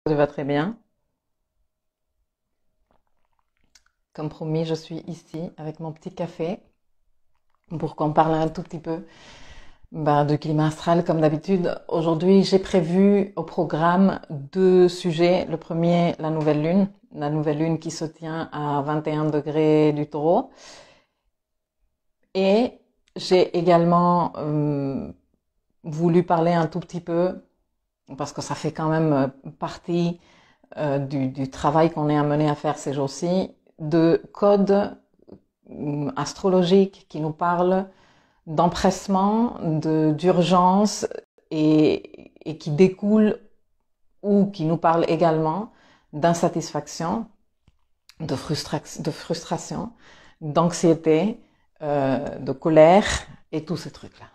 Ça va très bien. Comme promis, je suis ici avec mon petit café pour qu'on parle un tout petit peu du climat astral comme d'habitude. Aujourd'hui, j'ai prévu au programme deux sujets. Le premier, la nouvelle lune qui se tient à 21 degrés du taureau. Et j'ai également voulu parler un tout petit peu, parce que ça fait quand même partie du travail qu'on est amené à faire ces jours-ci, de codes astrologiques qui nous parlent d'empressement, d'urgence et qui découlent ou qui nous parlent également d'insatisfaction, de frustration, d'anxiété, de colère et tous ces trucs-là.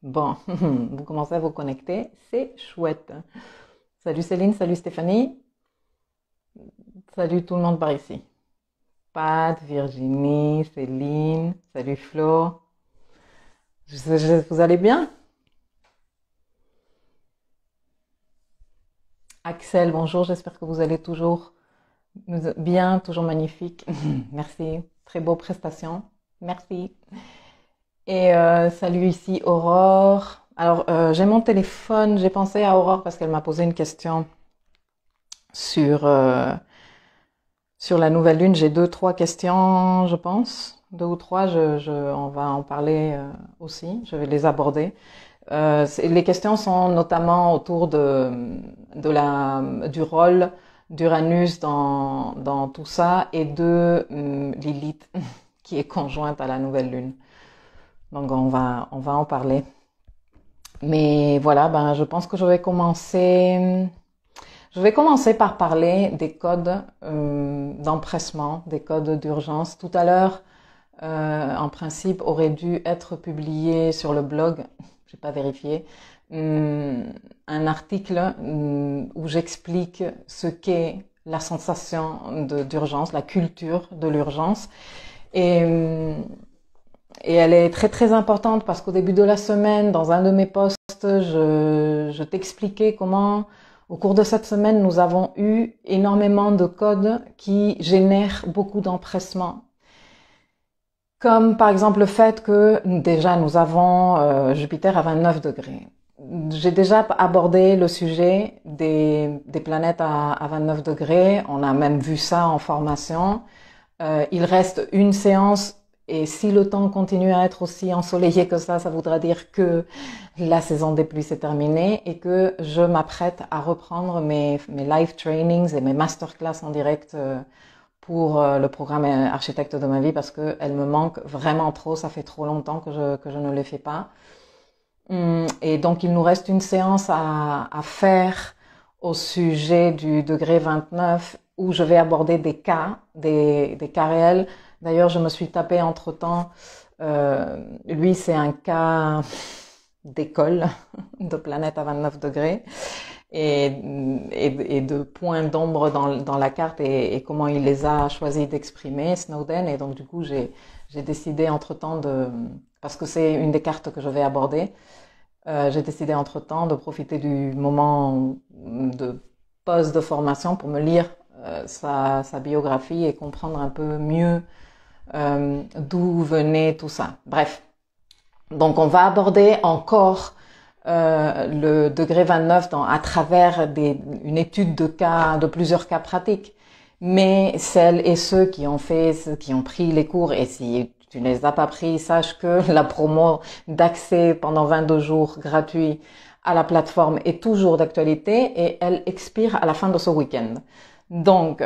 Bon, vous commencez à vous connecter, c'est chouette. Salut Céline, salut Stéphanie, salut tout le monde par ici. Pat, Virginie, Céline, salut Flo. Vous allez bien? Axel, bonjour, j'espère que vous allez toujours bien, toujours magnifique. Merci, très beau prestation. Merci. Et salut ici Aurore. Alors, j'ai mon téléphone, j'ai pensé à Aurore parce qu'elle m'a posé une question sur, sur la nouvelle lune. J'ai deux, trois questions, je pense. Deux ou trois, on va en parler aussi. Je vais les aborder. Les questions sont notamment autour du rôle d'Uranus dans tout ça et de Lilith qui est conjointe à la nouvelle lune. Donc on va en parler. Mais voilà, je pense que je vais commencer par parler des codes d'empressement, des codes d'urgence. Tout à l'heure, en principe, aurait dû être publié sur le blog, j'ai pas vérifié, un article où j'explique ce qu'est la sensation d'urgence, la culture de l'urgence. Et, et elle est très très importante parce qu'au début de la semaine, dans un de mes posts, je t'expliquais comment, au cours de cette semaine, nous avons eu énormément de codes qui génèrent beaucoup d'empressement. Comme par exemple le fait que déjà nous avons Jupiter à 29 degrés. J'ai déjà abordé le sujet des planètes à 29 degrés. On a même vu ça en formation. Il reste une séance et si le temps continue à être aussi ensoleillé que ça voudra dire que la saison des pluies s'est terminée et que je m'apprête à reprendre mes live trainings et mes masterclass en direct pour le programme architecte de ma vie parce que elle me manque vraiment trop. Ça fait trop longtemps que je ne les fais pas. Et donc il nous reste une séance à faire au sujet du degré 29 où je vais aborder des cas réels. D'ailleurs, je me suis tapé entre-temps, lui c'est un cas d'école, de planète à 29 degrés et de points d'ombre dans la carte et comment il les a choisi d'exprimer, Snowden. Et donc du coup, j'ai décidé entre-temps parce que c'est une des cartes que je vais aborder, j'ai décidé entre-temps de profiter du moment de pause de formation pour me lire sa biographie et comprendre un peu mieux d'où venait tout ça. Bref, donc on va aborder encore le degré 29 à travers une étude de plusieurs cas pratiques. Mais celles et ceux qui ont pris les cours, et si tu ne les as pas pris, sache que la promo d'accès pendant 22 jours gratuit à la plateforme est toujours d'actualité et elle expire à la fin de ce week-end. Donc,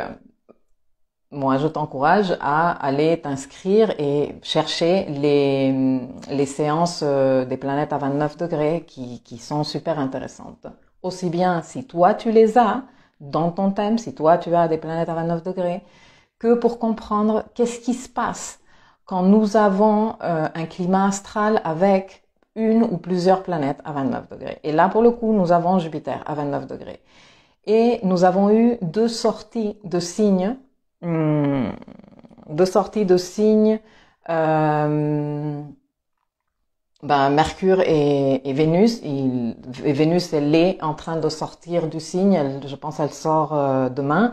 moi, je t'encourage à aller t'inscrire et chercher les séances des planètes à 29 degrés qui sont super intéressantes. Aussi bien si toi tu les as dans ton thème, si toi tu as des planètes à 29 degrés, que pour comprendre qu'est-ce qui se passe quand nous avons un climat astral avec une ou plusieurs planètes à 29 degrés. Et là, pour le coup, nous avons Jupiter à 29 degrés. Et nous avons eu deux sorties de signes euh, ben, Mercure et Vénus, Vénus, elle est en train de sortir du signe, je pense qu'elle sort demain.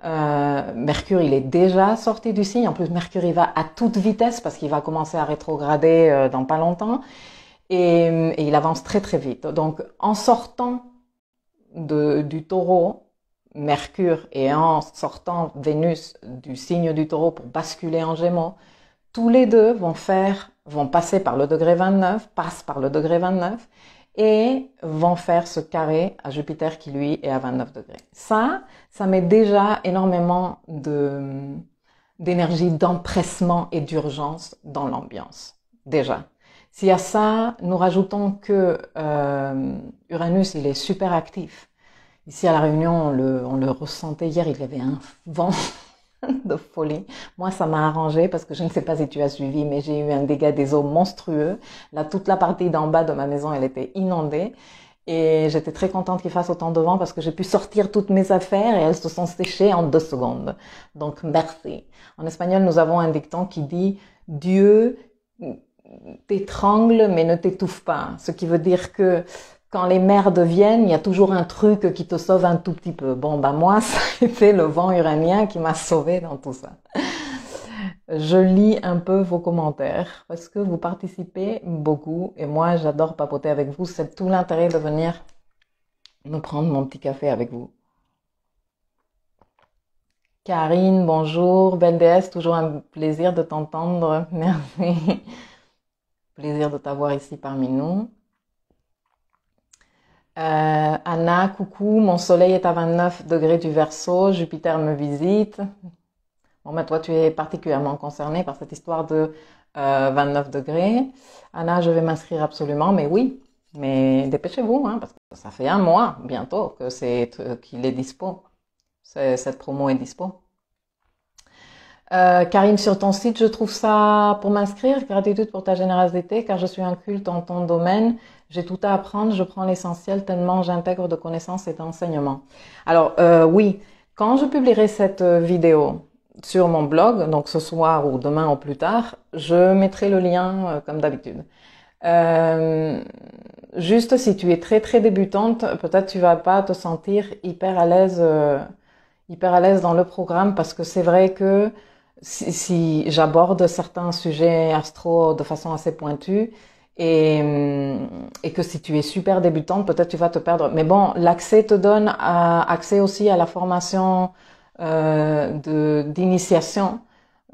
Mercure, il est déjà sorti du signe. En plus, Mercure, il va à toute vitesse parce qu'il va commencer à rétrograder dans pas longtemps. Et il avance très très vite. Donc, en sortant du taureau, Mercure, et en sortant Vénus du signe du taureau pour basculer en Gémeaux, tous les deux vont passer par le degré 29, passent par le degré 29, et vont faire ce carré à Jupiter qui lui est à 29 degrés. Ça met déjà énormément d'énergie, d'empressement et d'urgence dans l'ambiance. Déjà. Si à ça, nous rajoutons que Uranus, il est super actif. Ici à La Réunion, on le ressentait hier, il y avait un vent de folie. Moi, ça m'a arrangé parce que je ne sais pas si tu as suivi, mais j'ai eu un dégât des eaux monstrueux. Là, toute la partie d'en bas de ma maison, elle était inondée. Et j'étais très contente qu'il fasse autant de vent parce que j'ai pu sortir toutes mes affaires et elles se sont séchées en 2 secondes. Donc, merci. En espagnol, nous avons un dicton qui dit « Dieu t'étrangle mais ne t'étouffe pas ». Ce qui veut dire que quand les mers deviennent, il y a toujours un truc qui te sauve un tout petit peu. Bon, bah moi, ça a été le vent uranien qui m'a sauvé dans tout ça. Je lis un peu vos commentaires parce que vous participez beaucoup et moi, j'adore papoter avec vous. C'est tout l'intérêt de venir me prendre mon petit café avec vous. Karine, bonjour. Belle déesse, toujours un plaisir de t'entendre. Merci. Plaisir de t'avoir ici parmi nous. Anna, coucou, mon soleil est à 29 degrés du Verseau, Jupiter me visite. Bon, ben toi, tu es particulièrement concernée par cette histoire de 29 degrés. Anna, je vais m'inscrire absolument, mais oui, mais dépêchez-vous, hein, parce que ça fait un mois bientôt que qu'il est dispo. Cette promo est dispo. Karine, sur ton site, je trouve ça pour m'inscrire. Gratitude pour ta générosité, car je suis un culte en ton domaine. J'ai tout à apprendre, je prends l'essentiel tellement j'intègre de connaissances et d'enseignements. Alors, oui, quand je publierai cette vidéo sur mon blog, donc ce soir ou demain ou plus tard, je mettrai le lien comme d'habitude. Juste si tu es très très débutante, peut-être tu vas pas te sentir hyper à l'aise dans le programme parce que c'est vrai que si j'aborde certains sujets astro de façon assez pointue et que si tu es super débutante, peut-être tu vas te perdre. Mais bon, l'accès te donne accès aussi à la formation d'initiation.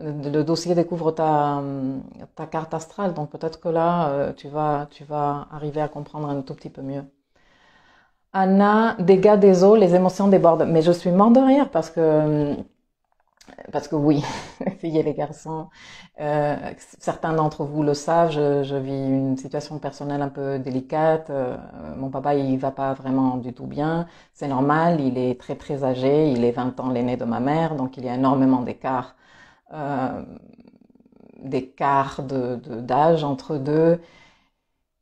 Le dossier découvre ta carte astrale, donc peut-être que là, tu vas arriver à comprendre un tout petit peu mieux. Anna, dégâts des eaux, les émotions débordent. Mais je suis morte de rire parce que oui, filles et les garçons, certains d'entre vous le savent, je vis une situation personnelle un peu délicate. Mon papa, il va pas vraiment du tout bien. C'est normal, il est très très âgé, il est 20 ans l'aîné de ma mère, donc il y a énormément d'écart d'âge entre deux.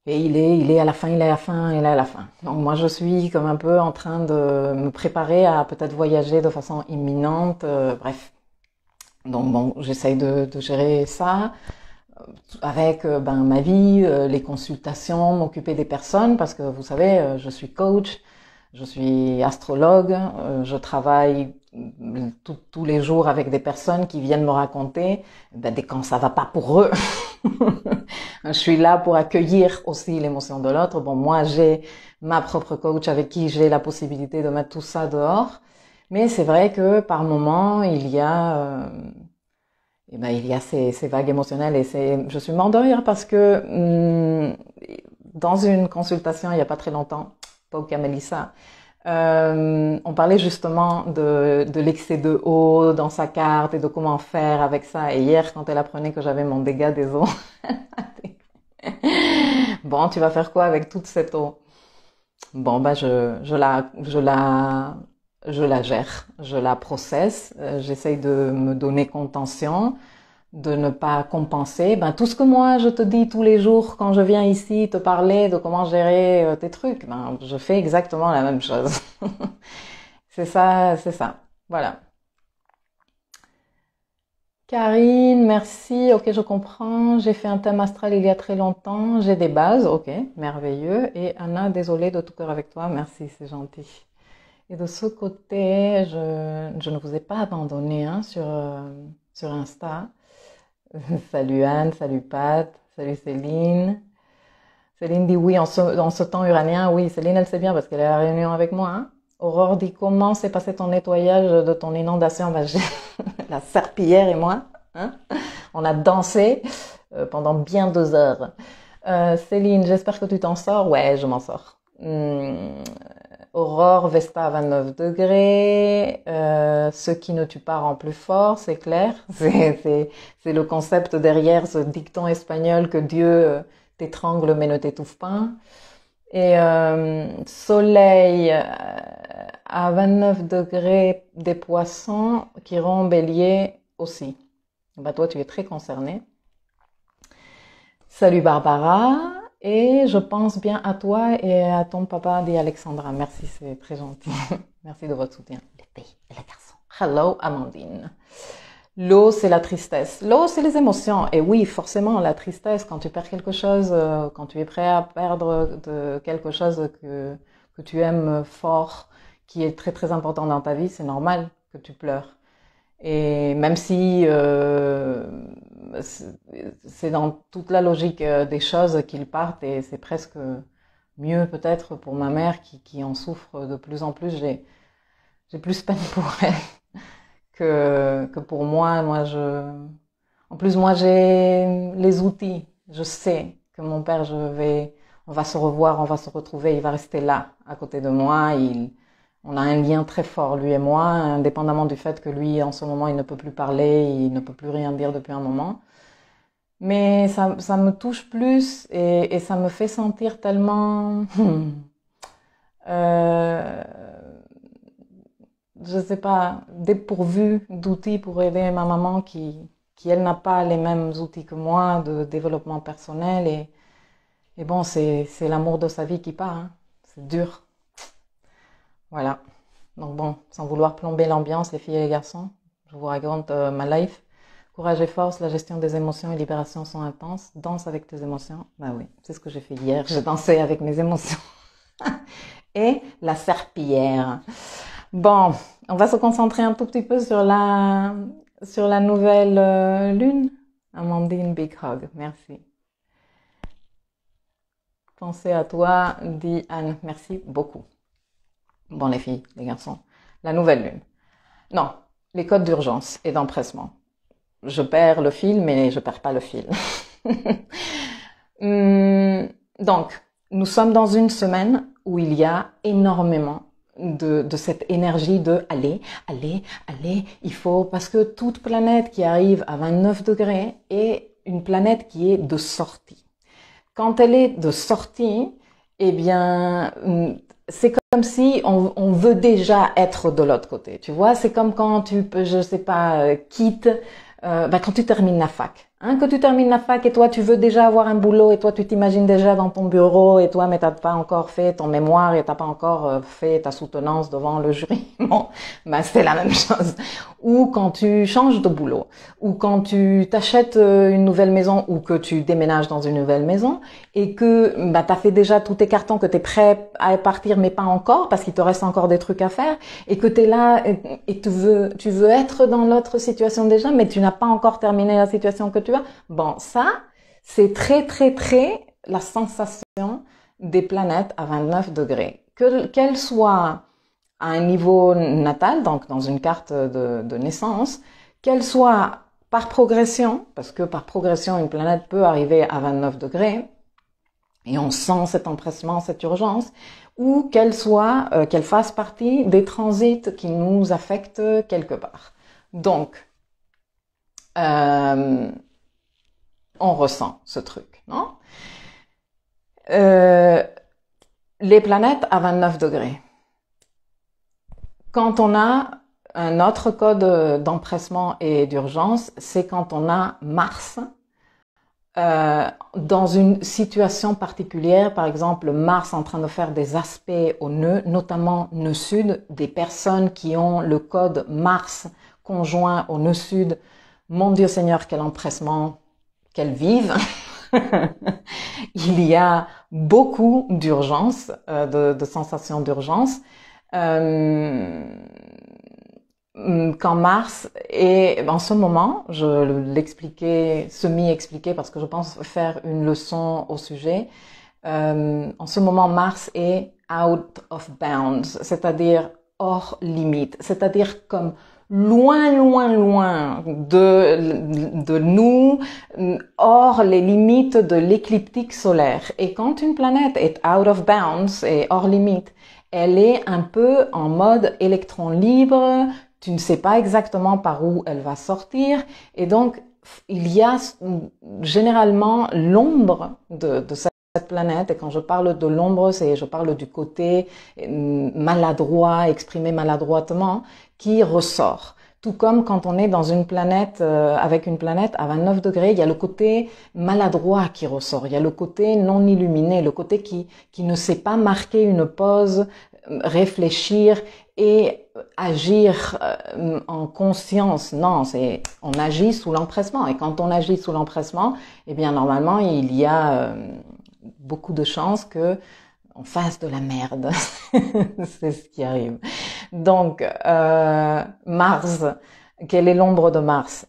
Et il est à la fin, il est à la fin, il est à la fin. Donc moi je suis comme un peu en train de me préparer à peut-être voyager de façon imminente, bref. Donc bon, j'essaye de gérer ça avec ma vie, les consultations, m'occuper des personnes parce que vous savez, je suis coach, je suis astrologue, je travaille tous les jours avec des personnes qui viennent me raconter dès quand ça va pas pour eux. Je suis là pour accueillir aussi l'émotion de l'autre. Bon, moi, j'ai ma propre coach avec qui j'ai la possibilité de mettre tout ça dehors. Mais c'est vrai que par moment, il y a ces vagues émotionnelles et je suis morte de rire parce que dans une consultation il y a pas très longtemps, Pauka Melissa, on parlait justement de l'excès de eau dans sa carte et de comment faire avec ça. Et hier, quand elle apprenait que j'avais mon dégât des eaux, bon, tu vas faire quoi avec toute cette eau? Bon, je la gère, je la processe, j'essaye de me donner contention, de ne pas compenser. Tout ce que moi je te dis tous les jours quand je viens ici te parler de comment gérer tes trucs, je fais exactement la même chose. C'est ça, voilà. Karine, merci. Ok, je comprends. J'ai fait un thème astral il y a très longtemps. J'ai des bases. Ok, merveilleux. Et Anna, désolée de tout cœur avec toi. Merci, c'est gentil. Et de ce côté, je ne vous ai pas abandonné hein, sur Insta. Salut Anne, salut Pat, salut Céline. Céline dit oui, en ce temps uranien, oui. Céline, elle sait bien parce qu'elle est à la réunion avec moi. Hein. Aurore dit comment s'est passé ton nettoyage de ton inondation. Ben, la serpillière et moi, hein, on a dansé pendant bien 2 heures. Céline, j'espère que tu t'en sors. Ouais, je m'en sors. Aurore, Vesta à 29 degrés. Ce qui ne tue pas rend plus fort, c'est clair. C'est le concept derrière ce dicton espagnol que Dieu t'étrangle mais ne t'étouffe pas. Et soleil à 29 degrés des poissons, Chiron, bélier aussi. Bah toi, tu es très concerné. Salut Barbara. Et je pense bien à toi et à ton papa, dit Alexandra. Merci, c'est très gentil. Merci de votre soutien. Les filles et les garçons. Hello Amandine. L'eau, c'est la tristesse. L'eau, c'est les émotions. Et oui, forcément, la tristesse, quand tu perds quelque chose, quand tu es prêt à perdre quelque chose que tu aimes fort, qui est très très important dans ta vie, c'est normal que tu pleures. Et même si c'est dans toute la logique des choses qu'ils partent, et c'est presque mieux peut-être pour ma mère qui en souffre de plus en plus, j'ai plus peine pour elle que pour moi. En plus, moi, j'ai les outils. Je sais que mon père, on va se revoir, on va se retrouver, il va rester là, à côté de moi. On a un lien très fort, lui et moi, indépendamment du fait que lui, en ce moment, il ne peut plus parler, il ne peut plus rien dire depuis un moment. Mais ça me touche plus et ça me fait sentir tellement, euh, je sais pas, dépourvue d'outils pour aider ma maman qui elle n'a pas les mêmes outils que moi de développement personnel et bon, c'est l'amour de sa vie qui part, hein. C'est dur. Voilà. Donc bon, sans vouloir plomber l'ambiance, les filles et les garçons, je vous raconte ma life. Courage et force, la gestion des émotions et libération sont intenses. Danse avec tes émotions. Bah oui, c'est ce que j'ai fait hier. J'ai dansé avec mes émotions. Et la serpillière. Bon, on va se concentrer un tout petit peu sur la nouvelle lune. Amandine, big hug. Merci. Pensez à toi, dit Anne. Merci beaucoup. Bon, les filles, les garçons. La nouvelle lune. Non, les codes d'urgence et d'empressement. Je perds le fil, mais je perds pas le fil. Donc, nous sommes dans une semaine où il y a énormément de cette énergie de aller, il faut, parce que toute planète qui arrive à 29 degrés est une planète qui est de sortie. Quand elle est de sortie, eh bien, c'est comme si on veut déjà être de l'autre côté. Tu vois, c'est comme quand tu peux, je sais pas, quittes, quand tu termines la fac. Hein, que tu termines la fac et toi tu veux déjà avoir un boulot et toi tu t'imagines déjà dans ton bureau et toi mais t'as pas encore fait ton mémoire et t'as pas encore fait ta soutenance devant le jury. Bon, ben c'est la même chose. Ou quand tu changes de boulot, ou quand tu t'achètes une nouvelle maison ou que tu déménages dans une nouvelle maison et que t'as fait déjà tous tes cartons, que t'es prêt à partir mais pas encore parce qu'il te reste encore des trucs à faire et que t'es là et tu veux être dans l'autre situation déjà mais tu n'as pas encore terminé la situation que tu as. Bon, ça, c'est très, très, très la sensation des planètes à 29 degrés. Qu'elles soient à un niveau natal, donc dans une carte de naissance, qu'elles soient par progression, parce que par progression, une planète peut arriver à 29 degrés, et on sent cet empressement, cette urgence, ou qu'elle fasse partie des transits qui nous affectent quelque part. Donc, on ressent ce truc, non? Les planètes à 29 degrés. Quand on a un autre code d'empressement et d'urgence, c'est quand on a Mars dans une situation particulière, par exemple Mars en train de faire des aspects au nœud, notamment nœud sud, des personnes qui ont le code Mars conjoint au nœud sud mon Dieu Seigneur, quel empressement, qu'elles vivent. Il y a beaucoup d'urgence, de sensations d'urgence. Qu'en mars, et en ce moment, je l'expliquais, semi-expliqué parce que je pense faire une leçon au sujet. En ce moment, Mars est out of bounds, c'est-à-dire hors limite, c'est-à-dire comme loin, loin, loin de nous, hors les limites de l'écliptique solaire. Et quand une planète est out of bounds et hors limite, elle est un peu en mode électron libre, tu ne sais pas exactement par où elle va sortir, et donc il y a généralement l'ombre de cette planète, et quand je parle de l'ombre, je parle du côté maladroit, exprimé maladroitement, qui ressort. Tout comme quand on est dans une planète, avec une planète à 29 degrés, il y a le côté maladroit qui ressort, il y a le côté non illuminé, le côté qui ne sait pas marquer une pause, réfléchir et agir en conscience. Non, on agit sous l'empressement. Et quand on agit sous l'empressement, eh bien normalement il y a beaucoup de chances que on fasse de la merde. C'est ce qui arrive. Donc Mars, quelle est l'ombre de Mars?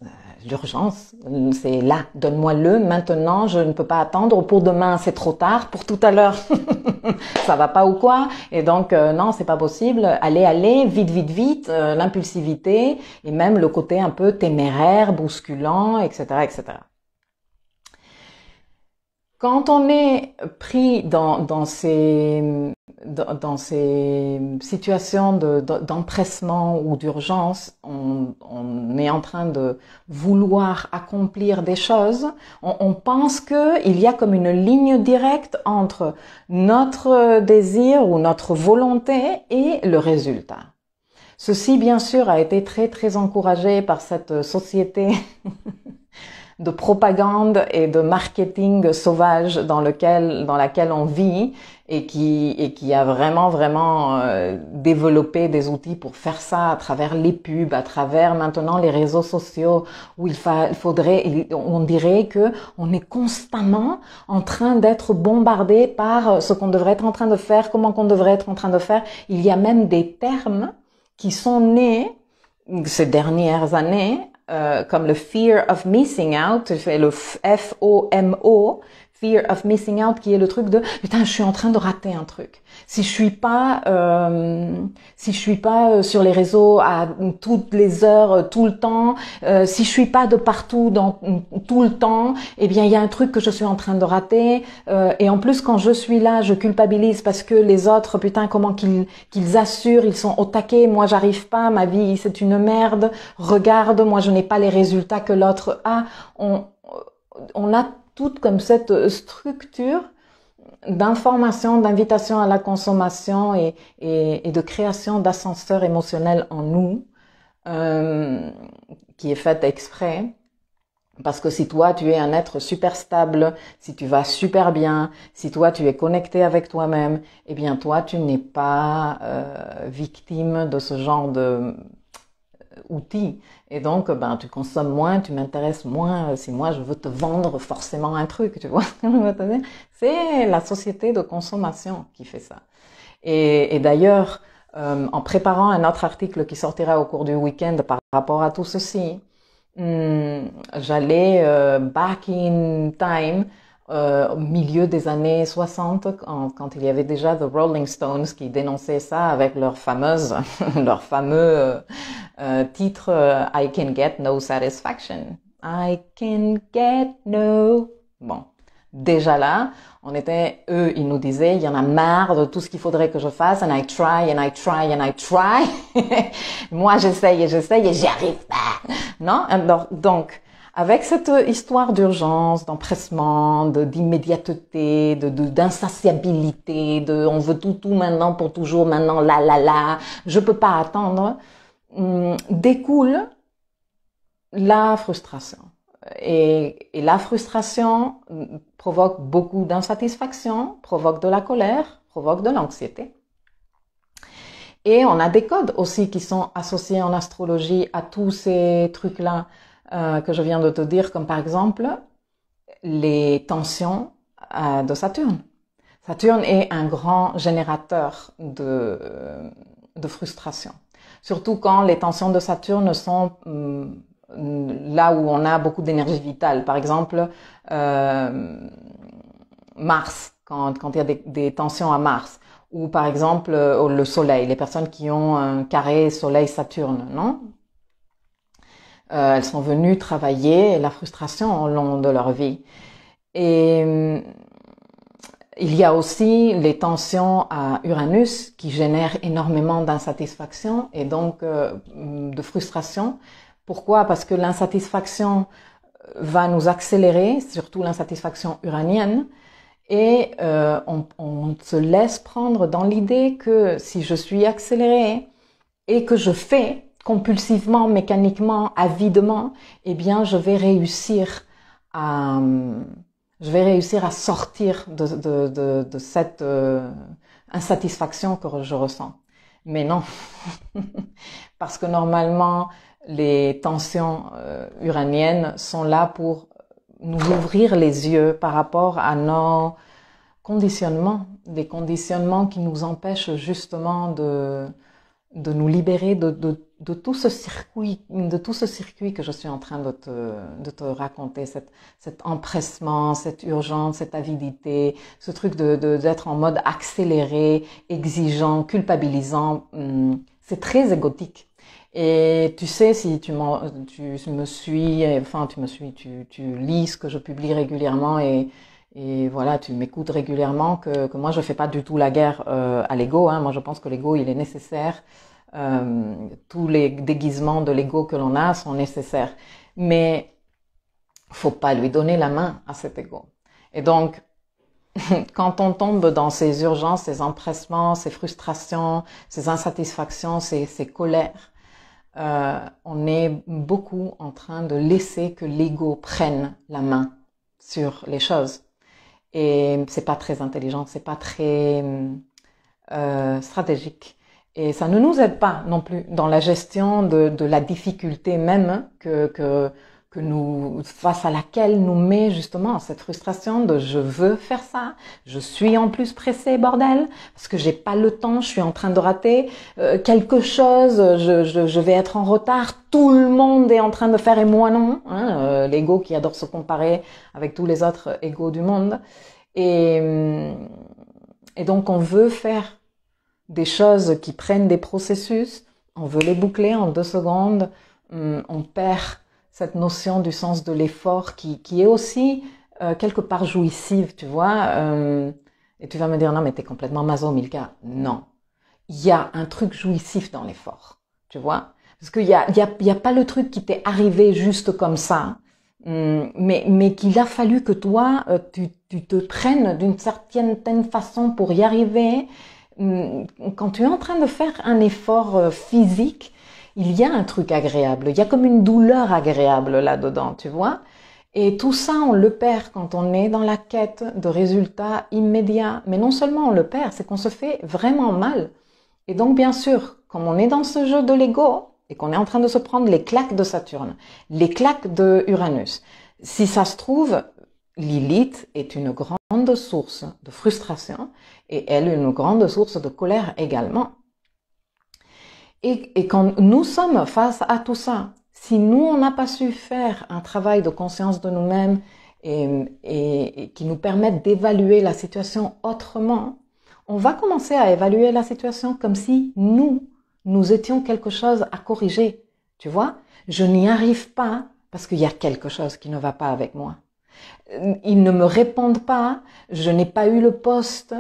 L'urgence, c'est là, donne-moi-le maintenant, je ne peux pas attendre, pour demain c'est trop tard, pour tout à l'heure ça va pas ou quoi, et donc non, c'est pas possible, allez, vite, vite, vite, l'impulsivité, et même le côté un peu téméraire, bousculant, etc., etc. Quand on est pris dans ces situations d'empressement ou d'urgence, on est en train de vouloir accomplir des choses, on pense qu'il y a comme une ligne directe entre notre désir ou notre volonté et le résultat. Ceci, bien sûr, a été très, très encouragé par cette société de propagande et de marketing sauvage dans laquelle on vit et qui a vraiment développé des outils pour faire ça à travers les pubs, à travers maintenant les réseaux sociaux où on dirait que on est constamment en train d'être bombardé par ce qu'on devrait être en train de faire, comment qu'on devrait être en train de faire. Il y a même des termes qui sont nés ces dernières années, comme le fear of missing out, le FOMO, fear of missing out, qui est le truc de putain, je suis en train de rater un truc. Si je suis pas sur les réseaux à toutes les heures, tout le temps, si je suis pas de partout tout le temps, eh bien il y a un truc que je suis en train de rater. Et en plus quand je suis là, je culpabilise parce que les autres, putain, comment qu'ils assurent, ils sont au taquet, moi j'arrive pas, ma vie c'est une merde. Regarde, moi je n'ai pas les résultats que l'autre a. On a toute comme cette structure d'information, d'invitation à la consommation et de création d'ascenseurs émotionnels en nous, qui est faite exprès. Parce que si toi tu es un être super stable, si tu vas super bien, si toi tu es connecté avec toi-même, eh bien toi tu n'es pas victime de ce genre de outils. Et donc, tu consommes moins, tu m'intéresses moins. Si moi, je veux te vendre forcément un truc, tu vois. C'est la société de consommation qui fait ça. Et d'ailleurs, en préparant un autre article qui sortira au cours du week-end par rapport à tout ceci, j'allais back in time, au milieu des années 60, quand il y avait déjà The Rolling Stones qui dénonçaient ça avec leur fameux titre I can get no satisfaction. I can get no... Bon, déjà là, eux, ils nous disaient, il y en a marre de tout ce qu'il faudrait que je fasse, and I try, and I try, and I try. Moi, j'essaye et j'y arrive pas. Non? Alors, donc, avec cette histoire d'urgence, d'empressement, d'immédiateté, d'insatiabilité, on veut tout maintenant pour toujours, maintenant là, je peux pas attendre, découle la frustration. Et la frustration provoque beaucoup d'insatisfaction, provoque de la colère, provoque de l'anxiété. Et on a des codes aussi qui sont associés en astrologie à tous ces trucs-là. que je viens de te dire, comme par exemple les tensions de Saturne. Saturne est un grand générateur de frustration. Surtout quand les tensions de Saturne sont là où on a beaucoup d'énergie vitale. Par exemple, Mars, quand il y a des tensions à Mars. Ou par exemple, le Soleil, les personnes qui ont un carré Soleil-Saturne, non? Elles sont venues travailler la frustration au long de leur vie. Et il y a aussi les tensions à Uranus qui génèrent énormément d'insatisfaction et donc de frustration. Pourquoi? Parce que l'insatisfaction va nous accélérer, surtout l'insatisfaction uranienne, et on se laisse prendre dans l'idée que si je suis accélérée et que je fais compulsivement, mécaniquement, avidement, eh bien je vais réussir à sortir de cette insatisfaction que je ressens. Mais non, parce que normalement, les tensions uraniennes sont là pour nous ouvrir les yeux par rapport à nos conditionnements, des conditionnements qui nous empêchent justement de nous libérer de tout ce circuit que je suis en train de te raconter, cet empressement, cette urgence, cette avidité, ce truc d'être en mode accéléré, exigeant, culpabilisant. C'est très égotique. Et tu sais, si tu lis ce que je publie régulièrement et voilà, tu m'écoutes régulièrement que moi je fais pas du tout la guerre à l'ego. Moi je pense que l'ego il est nécessaire. Tous les déguisements de l'ego que l'on a sont nécessaires, mais faut pas lui donner la main à cet ego. Et donc quand on tombe dans ces urgences, ces empressements, ces frustrations, ces insatisfactions, ces colères, on est beaucoup en train de laisser que l'ego prenne la main sur les choses. Et c'est pas très intelligent, c'est pas très stratégique. Et ça ne nous aide pas non plus dans la gestion de la difficulté même que nous, face à laquelle nous met justement cette frustration de je veux faire ça, je suis en plus pressée, bordel, parce que j'ai pas le temps, je suis en train de rater quelque chose, je vais être en retard, tout le monde est en train de faire et moi non, l'ego qui adore se comparer avec tous les autres égos du monde. Et donc on veut faire des choses qui prennent des processus, on veut les boucler en 2 secondes, on perd cette notion du sens de l'effort qui est aussi quelque part jouissive, tu vois. Et tu vas me dire, non mais t'es complètement maso, Milka. Non, il y a un truc jouissif dans l'effort, tu vois. Parce qu'il y a pas le truc qui t'est arrivé juste comme ça, mais qu'il a fallu que toi, tu te prennes d'une certaine façon pour y arriver. Quand tu es en train de faire un effort physique, il y a un truc agréable, il y a comme une douleur agréable là-dedans, tu vois. Et tout ça, on le perd quand on est dans la quête de résultats immédiats. Mais non seulement on le perd, c'est qu'on se fait vraiment mal. Et donc, bien sûr, comme on est dans ce jeu de l'ego et qu'on est en train de se prendre les claques de Saturne, les claques de Uranus, si ça se trouve, Lilith est une grande source de frustration et elle une grande source de colère également. Et quand nous sommes face à tout ça, si nous on n'a pas su faire un travail de conscience de nous-mêmes et qui nous permette d'évaluer la situation autrement, on va commencer à évaluer la situation comme si nous étions quelque chose à corriger. Tu vois, je n'y arrive pas parce qu'il y a quelque chose qui ne va pas avec moi. Ils ne me répondent pas, je n'ai pas eu le poste,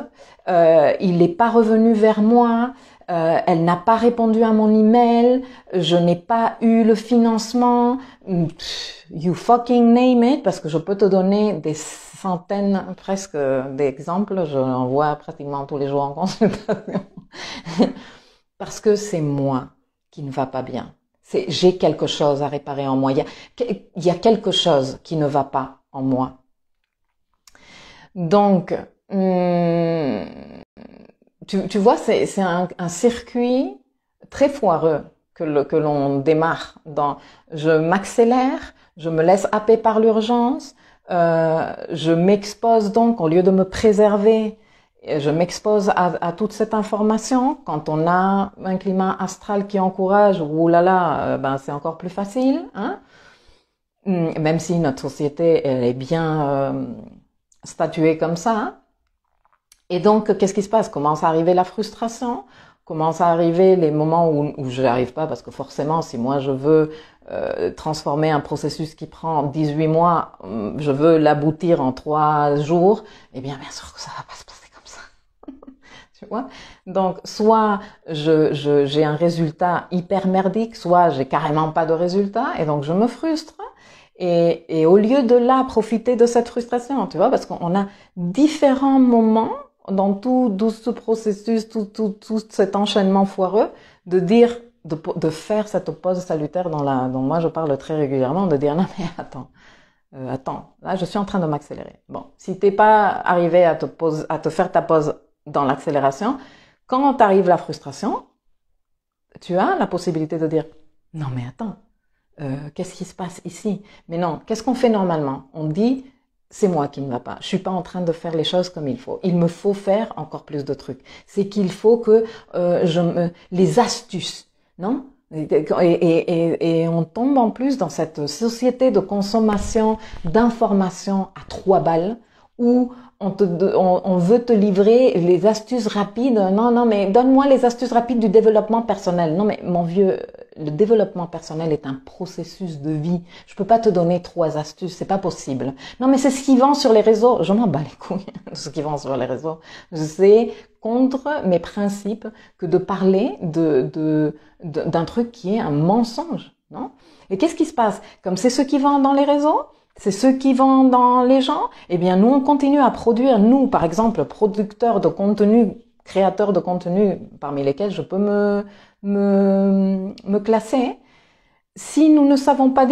il n'est pas revenu vers moi, elle n'a pas répondu à mon email, je n'ai pas eu le financement, you fucking name it, parce que je peux te donner des centaines presque d'exemples, je en vois pratiquement tous les jours en consultation, parce que c'est moi qui ne va pas bien. J'ai quelque chose à réparer en moi, il y a quelque chose qui ne va pas en moi. Donc, tu vois, c'est un circuit très foireux que l'on démarre dans je m'accélère, je me laisse happer par l'urgence, je m'expose donc au lieu de me préserver, je m'expose à toute cette information. Quand on a un climat astral qui encourage, oulala, ben c'est encore plus facile, hein. Même si notre société elle est bien statuée comme ça. Hein. Et donc, qu'est-ce qui se passe? Commence à arriver la frustration, commence à arriver les moments où je n'arrive pas, parce que forcément, si moi je veux transformer un processus qui prend 18 mois, je veux l'aboutir en 3 jours, eh bien sûr que ça va pas se passer comme ça. Tu vois? Donc, soit j'ai un résultat hyper merdique, soit j'ai carrément pas de résultat, et donc je me frustre. Et au lieu de là, profiter de cette frustration, tu vois, parce qu'on a différents moments dans tout ce processus, tout cet enchaînement foireux, de dire, de faire cette pause salutaire dont moi je parle très régulièrement, de dire non mais attends, là je suis en train de m'accélérer. Bon, si t'es pas arrivé à te faire ta pause dans l'accélération, quand t'arrive la frustration, tu as la possibilité de dire non mais attends. Qu'est-ce qui se passe ici? Mais non, qu'est-ce qu'on fait normalement? On dit, c'est moi qui ne va pas. Je suis pas en train de faire les choses comme il faut. Il me faut faire encore plus de trucs. C'est qu'il faut que les astuces, non? Et on tombe en plus dans cette société de consommation d'informations à 3 balles où on veut te livrer les astuces rapides. Non, mais donne-moi les astuces rapides du développement personnel. Non, mais mon vieux, le développement personnel est un processus de vie. Je peux pas te donner 3 astuces, c'est pas possible. Non, mais c'est ce qui vend sur les réseaux. Je m'en bats les couilles de ce qui vend sur les réseaux. C'est contre mes principes que de parler d'un truc qui est un mensonge, non? Et qu'est-ce qui se passe? Comme c'est ce qui vend dans les réseaux, c'est ceux qui vendent dans les gens, eh bien nous on continue à produire, nous par exemple producteurs de contenu, créateurs de contenu, parmi lesquels je peux me classer. Si nous ne savons pas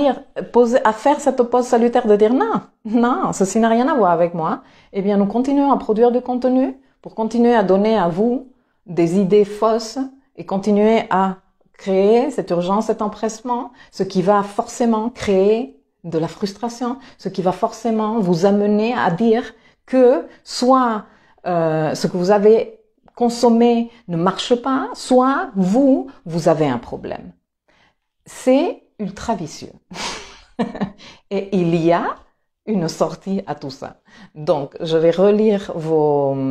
faire cette pause salutaire de dire non, ceci n'a rien à voir avec moi, eh bien nous continuons à produire du contenu pour continuer à donner à vous des idées fausses et continuer à créer cette urgence, cet empressement, ce qui va forcément créer de la frustration, ce qui va forcément vous amener à dire que soit ce que vous avez consommé ne marche pas, soit vous avez un problème. C'est ultra vicieux. Et il y a une sortie à tout ça. Donc, je vais relire vos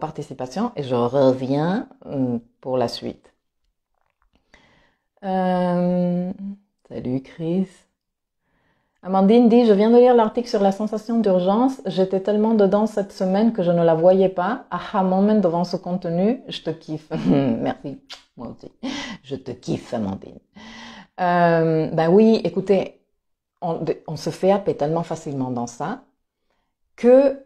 participations et je reviens pour la suite. Salut Chris. Amandine dit, je viens de lire l'article sur la sensation d'urgence. J'étais tellement dedans cette semaine que je ne la voyais pas. Aha moment devant ce contenu. Je te kiffe. Merci. Moi aussi. Je te kiffe, Amandine. Ben oui, écoutez, on se fait happer tellement facilement dans ça que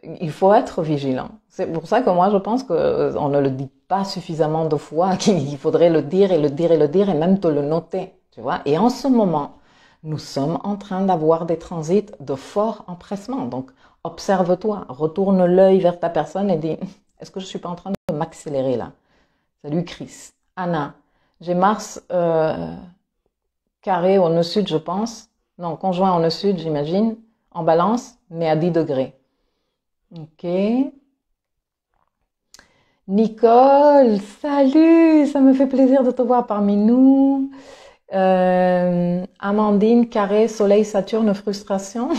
il faut être vigilant. C'est pour ça que moi je pense qu'on ne le dit pas suffisamment de fois, qu'il faudrait le dire et le dire et le dire et même te le noter, tu vois. Et en ce moment, nous sommes en train d'avoir des transits de fort empressement. Donc, observe-toi, retourne l'œil vers ta personne et dis, est-ce que je suis pas en train de m'accélérer là? Salut Chris. Anna, j'ai Mars carré au nœud sud, je pense. Non, conjoint au nœud sud, j'imagine. En balance, mais à 10 degrés. Ok. Nicole, salut, ça me fait plaisir de te voir parmi nous. Amandine, carré, soleil, Saturne, frustration.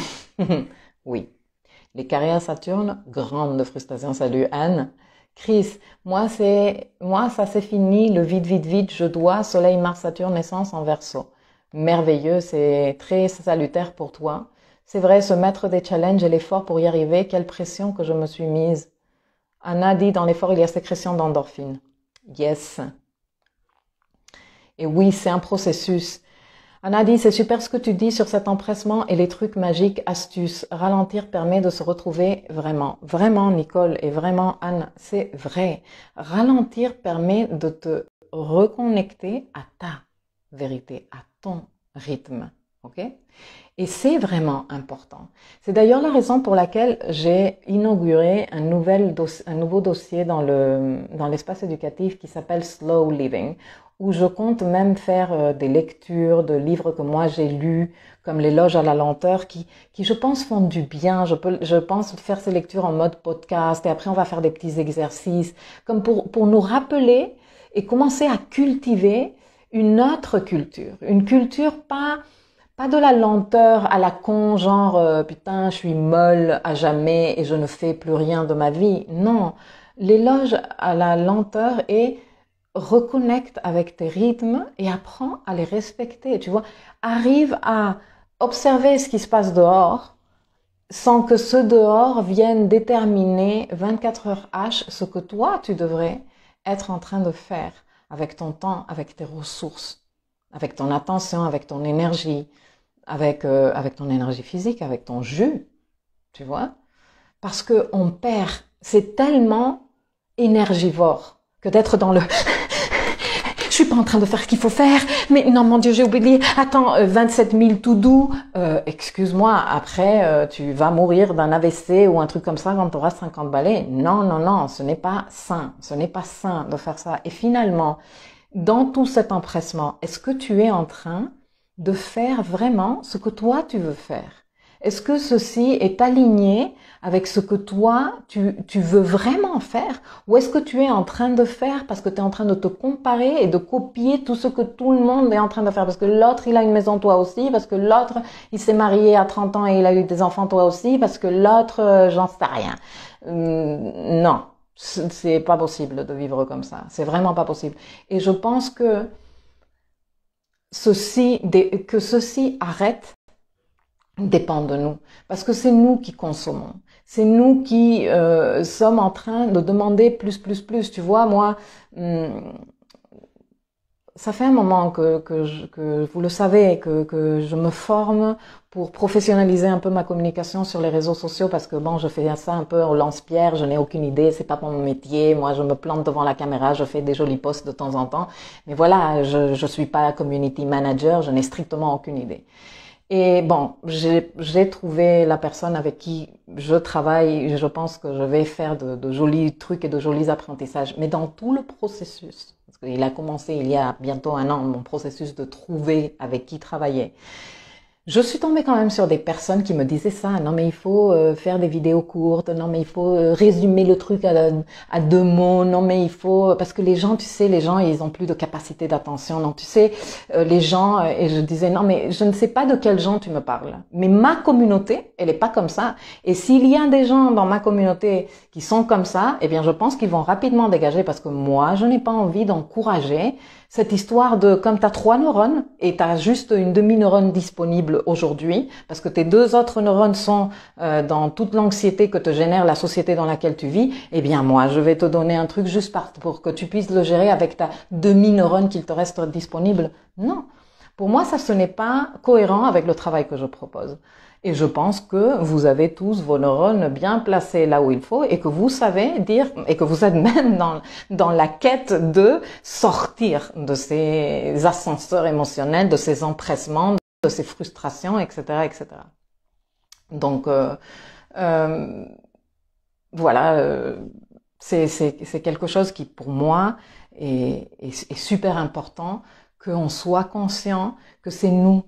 Oui, les carrés à Saturne, grande frustration. Salut Anne. Chris, moi ça c'est fini, le vide, je dois, soleil, Mars, Saturne, naissance en Verseau. Merveilleux, c'est très salutaire pour toi. C'est vrai, se mettre des challenges et l'effort pour y arriver, quelle pression que je me suis mise. Anna dit, dans l'effort, il y a sécrétion d'endorphine. Yes. Et oui, c'est un processus. Anna dit, c'est super ce que tu dis sur cet empressement et les trucs magiques, astuces. Ralentir permet de se retrouver vraiment. Vraiment, Nicole, et vraiment, Anne, c'est vrai. Ralentir permet de te reconnecter à ta vérité, à ton rythme. ok? Et c'est vraiment important. C'est d'ailleurs la raison pour laquelle j'ai inauguré un nouveau dossier dans l'espace éducatif qui s'appelle Slow Living, où je compte même faire des lectures de livres que moi j'ai lus, comme l'Éloge à la lenteur, qui je pense font du bien. Je pense faire ces lectures en mode podcast et après on va faire des petits exercices, comme pour nous rappeler et commencer à cultiver une autre culture. Une culture pas de la lenteur à la con, genre putain, je suis molle à jamais et je ne fais plus rien de ma vie. Non, l'éloge à la lenteur est reconnecte avec tes rythmes et apprends à les respecter. Tu vois, arrive à observer ce qui se passe dehors sans que ce dehors vienne déterminer 24 heures H ce que toi tu devrais être en train de faire avec ton temps, avec tes ressources, avec ton attention, avec ton énergie, avec ton énergie physique, avec ton jus, tu vois. Parce que on perd, c'est tellement énergivore que d'être dans le je suis pas en train de faire ce qu'il faut faire, mais non mon Dieu j'ai oublié, attends 27 000 tout doux, excuse-moi, après tu vas mourir d'un AVC ou un truc comme ça quand tu auras 50 balais. Non, non, non, ce n'est pas sain de faire ça. Et finalement, dans tout cet empressement, est-ce que tu es en train de faire vraiment ce que toi tu veux faire? Est-ce que ceci est aligné avec ce que toi tu veux vraiment faire? Ou est-ce que tu es en train de faire parce que tu es en train de te comparer et de copier tout ce que tout le monde est en train de faire? Parce que l'autre il a une maison, toi aussi. Parce que l'autre il s'est marié à 30 ans et il a eu des enfants, toi aussi. Parce que l'autre j'en sais rien. Non, c'est pas possible de vivre comme ça. C'est vraiment pas possible. Et je pense que ceci arrête dépend de nous. Parce que c'est nous qui consommons. C'est nous qui sommes en train de demander plus, plus, plus. Tu vois, moi, ça fait un moment que vous le savez, que je me forme pour professionnaliser un peu ma communication sur les réseaux sociaux parce que bon, je fais ça un peu au lance-pierre, je n'ai aucune idée, c'est pas mon métier. Moi, je me plante devant la caméra, je fais des jolis posts de temps en temps. Mais voilà, je suis pas community manager, je n'ai strictement aucune idée. Et bon, j'ai trouvé la personne avec qui je travaille. Je pense que je vais faire de jolis trucs et de jolis apprentissages. Mais dans tout le processus, parce qu'il a commencé il y a bientôt 1 an, mon processus de trouver avec qui travailler, je suis tombée quand même sur des personnes qui me disaient ça. Non, mais il faut faire des vidéos courtes. Non, mais il faut résumer le truc à 2 mots. Non, mais il faut... Parce que les gens, tu sais, ils ont plus de capacité d'attention. Donc, tu sais, les gens... et je disais, non, mais je ne sais pas de quels gens tu me parles. Mais ma communauté, elle est pas comme ça. Et s'il y a des gens dans ma communauté qui sont comme ça, eh bien, je pense qu'ils vont rapidement dégager parce que moi, je n'ai pas envie d'encourager cette histoire de comme tu as 3 neurones et tu as juste une demi-neurone disponible aujourd'hui parce que tes 2 autres neurones sont dans toute l'anxiété que te génère la société dans laquelle tu vis, eh bien moi je vais te donner un truc juste pour que tu puisses le gérer avec ta demi-neurone qu'il te reste disponible. Non. Pour moi, ça, ce n'est pas cohérent avec le travail que je propose. Et je pense que vous avez tous vos neurones bien placés là où il faut et que vous savez dire, et que vous êtes même dans la quête de sortir de ces ascenseurs émotionnels, de ces empressements, de ces frustrations, etc., etc. Donc, voilà, c'est quelque chose qui, pour moi, est super important, qu'on soit conscient que c'est nous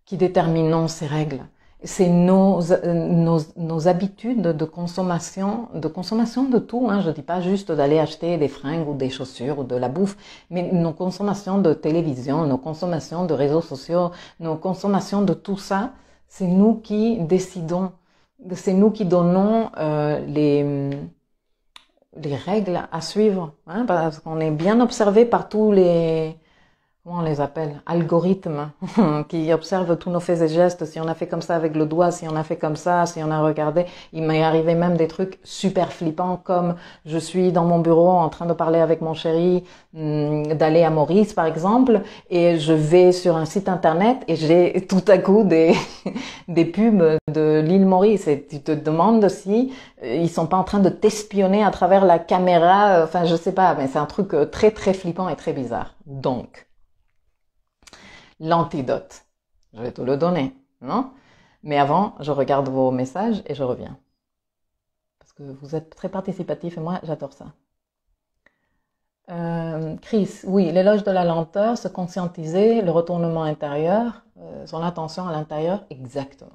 qui déterminons ces règles. C'est nos habitudes de consommation de tout. Hein. Je dis pas juste d'aller acheter des fringues ou des chaussures ou de la bouffe, mais nos consommations de télévision, nos consommations de réseaux sociaux, nos consommations de tout ça, c'est nous qui décidons, c'est nous qui donnons les règles à suivre, hein, parce qu'on est bien observé par tous les comment on les appelle, algorithmes, qui observent tous nos faits et gestes, si on a fait comme ça avec le doigt, si on a fait comme ça, si on a regardé. Il m'est arrivé même des trucs super flippants, comme je suis dans mon bureau en train de parler avec mon chéri, d'aller à Maurice par exemple, et je vais sur un site internet et j'ai tout à coup des pubs de l'île Maurice, et tu te demandes si ils sont pas en train de t'espionner à travers la caméra, enfin je sais pas, mais c'est un truc très très flippant et très bizarre. Donc, l'antidote. je vais te le donner, non? Mais avant, je regarde vos messages et je reviens. Parce que vous êtes très participatif et moi, j'adore ça. Chris, oui, l'éloge de la lenteur, se conscientiser, le retournement intérieur, son attention à l'intérieur, exactement.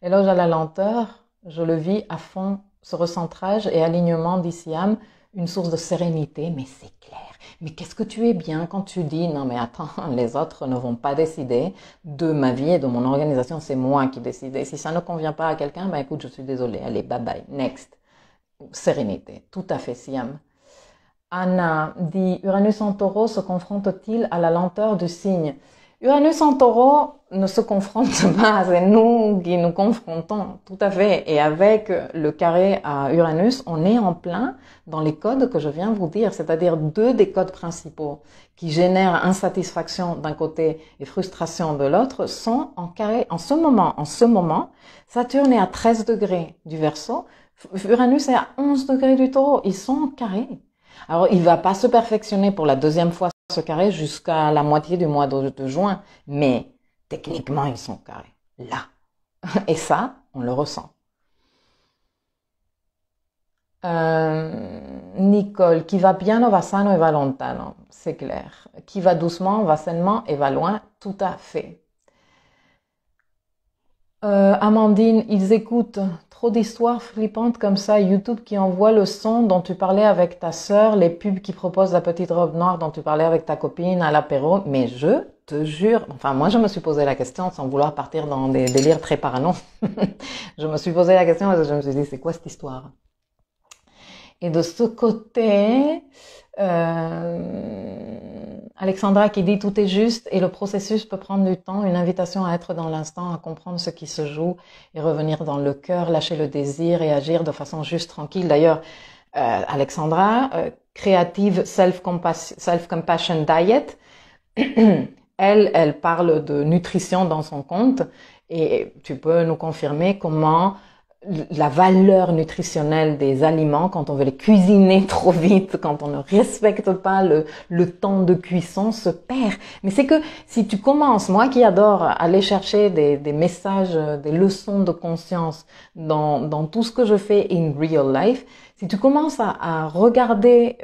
L'éloge à la lenteur, je le vis à fond, ce recentrage et alignement d'Isiam, une source de sérénité, mais c'est clair. Mais qu'est-ce que tu es bien quand tu dis, non mais attends, les autres ne vont pas décider de ma vie et de mon organisation, c'est moi qui décide. Et si ça ne convient pas à quelqu'un, ben écoute, je suis désolée, allez, bye bye, next. Sérénité, tout à fait, Siam. Anna dit, Uranus en taureau se confronte-t-il à la lenteur du signe? Uranus en taureau ne se confronte pas, c'est nous qui nous confrontons, tout à fait. Et avec le carré à Uranus, on est en plein dans les codes que je viens de vous dire, c'est-à-dire deux des codes principaux qui génèrent insatisfaction d'un côté et frustration de l'autre sont en carré en ce moment. Saturne est à 13 degrés du Verseau, Uranus est à 11 degrés du Taureau, ils sont en carré. Alors, il va pas se perfectionner pour la deuxième fois ce carré jusqu'à la moitié du mois de juin, mais techniquement, ils sont carrés, là. Et ça, on le ressent. Nicole, qui va piano va sano et va lontano, c'est clair. Qui va doucement va sainement et va loin, tout à fait. Amandine, ils écoutent trop d'histoires flippantes comme ça, YouTube qui envoie le son dont tu parlais avec ta sœur, les pubs qui proposent la petite robe noire dont tu parlais avec ta copine à l'apéro, mais je te jure, enfin moi je me suis posé la question sans vouloir partir dans des délires très parano. Je me suis posé la question et je me suis dit c'est quoi cette histoire? Et de ce côté, Alexandra qui dit tout est juste et le processus peut prendre du temps, une invitation à être dans l'instant, à comprendre ce qui se joue et revenir dans le cœur, lâcher le désir et agir de façon juste, tranquille. D'ailleurs, Alexandra, créative self-compassion diet, elle parle de nutrition dans son compte et tu peux nous confirmer comment la valeur nutritionnelle des aliments, quand on veut les cuisiner trop vite, quand on ne respecte pas le temps de cuisson, se perd. Mais c'est que si tu commences, moi qui adore aller chercher des messages, des leçons de conscience dans tout ce que je fais in real life, si tu commences à regarder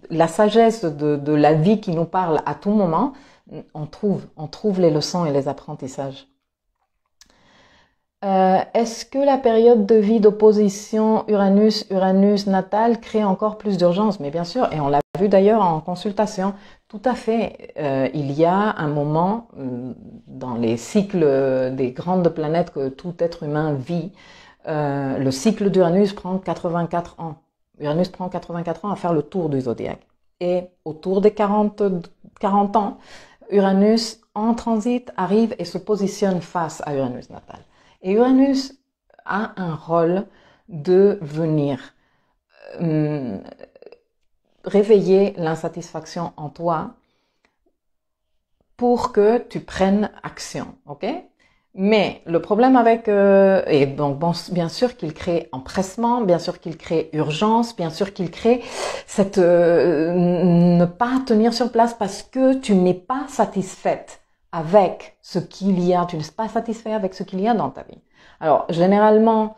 la sagesse de la vie qui nous parle à tout moment, on trouve les leçons et les apprentissages. Est-ce que la période de vie d'opposition Uranus natale crée encore plus d'urgence? Mais bien sûr, et on l'a vu d'ailleurs en consultation, tout à fait. Il y a un moment dans les cycles des grandes planètes que tout être humain vit, le cycle d'Uranus prend 84 ans. Uranus prend 84 ans à faire le tour du zodiaque. Et autour des 40 ans, Uranus en transit arrive et se positionne face à Uranus natal. Et Uranus a un rôle de venir réveiller l'insatisfaction en toi pour que tu prennes action, ok? Mais le problème avec et donc bon, bien sûr qu'il crée empressement, bien sûr qu'il crée urgence, bien sûr qu'il crée cette ne pas tenir sur place parce que tu n'es pas satisfaite avec ce qu'il y a, tu n'es pas satisfait avec ce qu'il y a dans ta vie. Alors, généralement,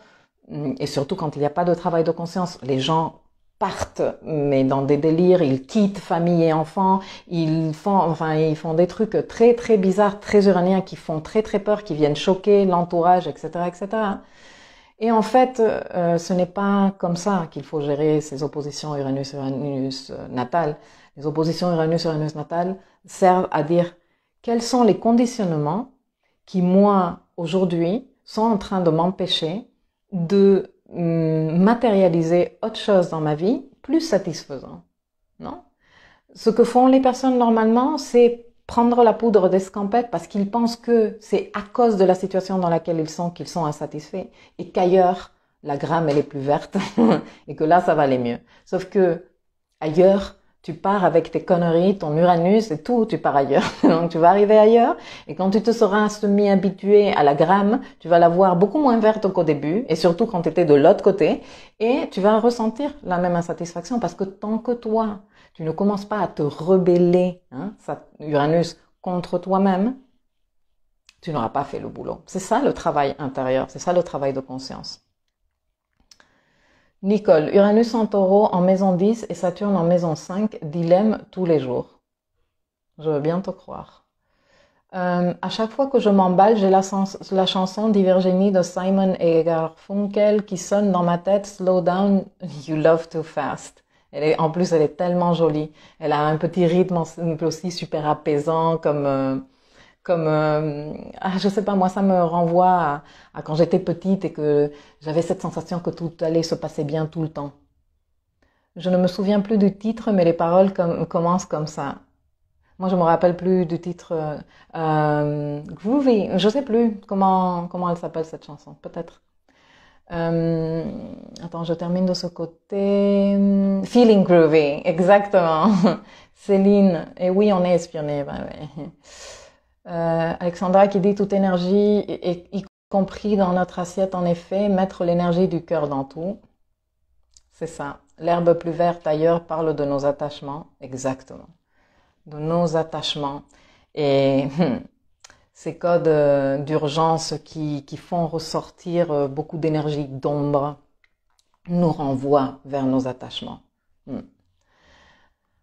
et surtout quand il n'y a pas de travail de conscience, les gens partent, mais dans des délires, ils quittent famille et enfants, ils font des trucs très, très bizarres, très uraniens, qui font très, très peur, qui viennent choquer l'entourage, etc., etc. Et en fait, ce n'est pas comme ça qu'il faut gérer ces oppositions Uranus natales. Les oppositions Uranus natales servent à dire quels sont les conditionnements qui, moi, aujourd'hui, sont en train de m'empêcher de matérialiser autre chose dans ma vie plus satisfaisant, non? Ce que font les personnes normalement, c'est prendre la poudre d'escampette parce qu'ils pensent que c'est à cause de la situation dans laquelle ils sont qu'ils sont insatisfaits et qu'ailleurs, la gramme elle est plus verte et que là, ça va aller mieux. Sauf que ailleurs, tu pars avec tes conneries, ton Uranus et tout, tu pars ailleurs. Donc tu vas arriver ailleurs et quand tu te seras semi-habitué à la gramme, tu vas la voir beaucoup moins verte qu'au début et surtout quand tu étais de l'autre côté et tu vas ressentir la même insatisfaction parce que tant que toi, tu ne commences pas à te rebeller, Uranus, contre toi-même, tu n'auras pas fait le boulot. C'est ça le travail intérieur, c'est ça le travail de conscience. Nicole, Uranus en taureau en maison 10 et Saturne en maison 5, dilemme tous les jours. Je veux bien te croire. À chaque fois que je m'emballe, j'ai la chanson d'Ivergénie de Simon et Garfunkel qui sonne dans ma tête, Slow down, you love too fast. En plus, elle est tellement jolie. Elle a un petit rythme aussi super apaisant, je sais pas, moi, ça me renvoie à quand j'étais petite et que j'avais cette sensation que tout allait se passer bien tout le temps. Je ne me souviens plus du titre, mais les paroles commencent comme ça. Moi, je me rappelle plus du titre Groovy. Je sais plus comment elle s'appelle cette chanson. Peut-être. Attends, je termine de ce côté. Feeling Groovy, exactement. Céline. Et oui, on est espionné. Ben, ouais. Alexandra qui dit toute énergie, y compris dans notre assiette, en effet, mettre l'énergie du cœur dans tout. C'est ça. L'herbe plus verte ailleurs parle de nos attachements. Exactement. De nos attachements. Et ces codes d'urgence qui font ressortir beaucoup d'énergie d'ombre nous renvoient vers nos attachements.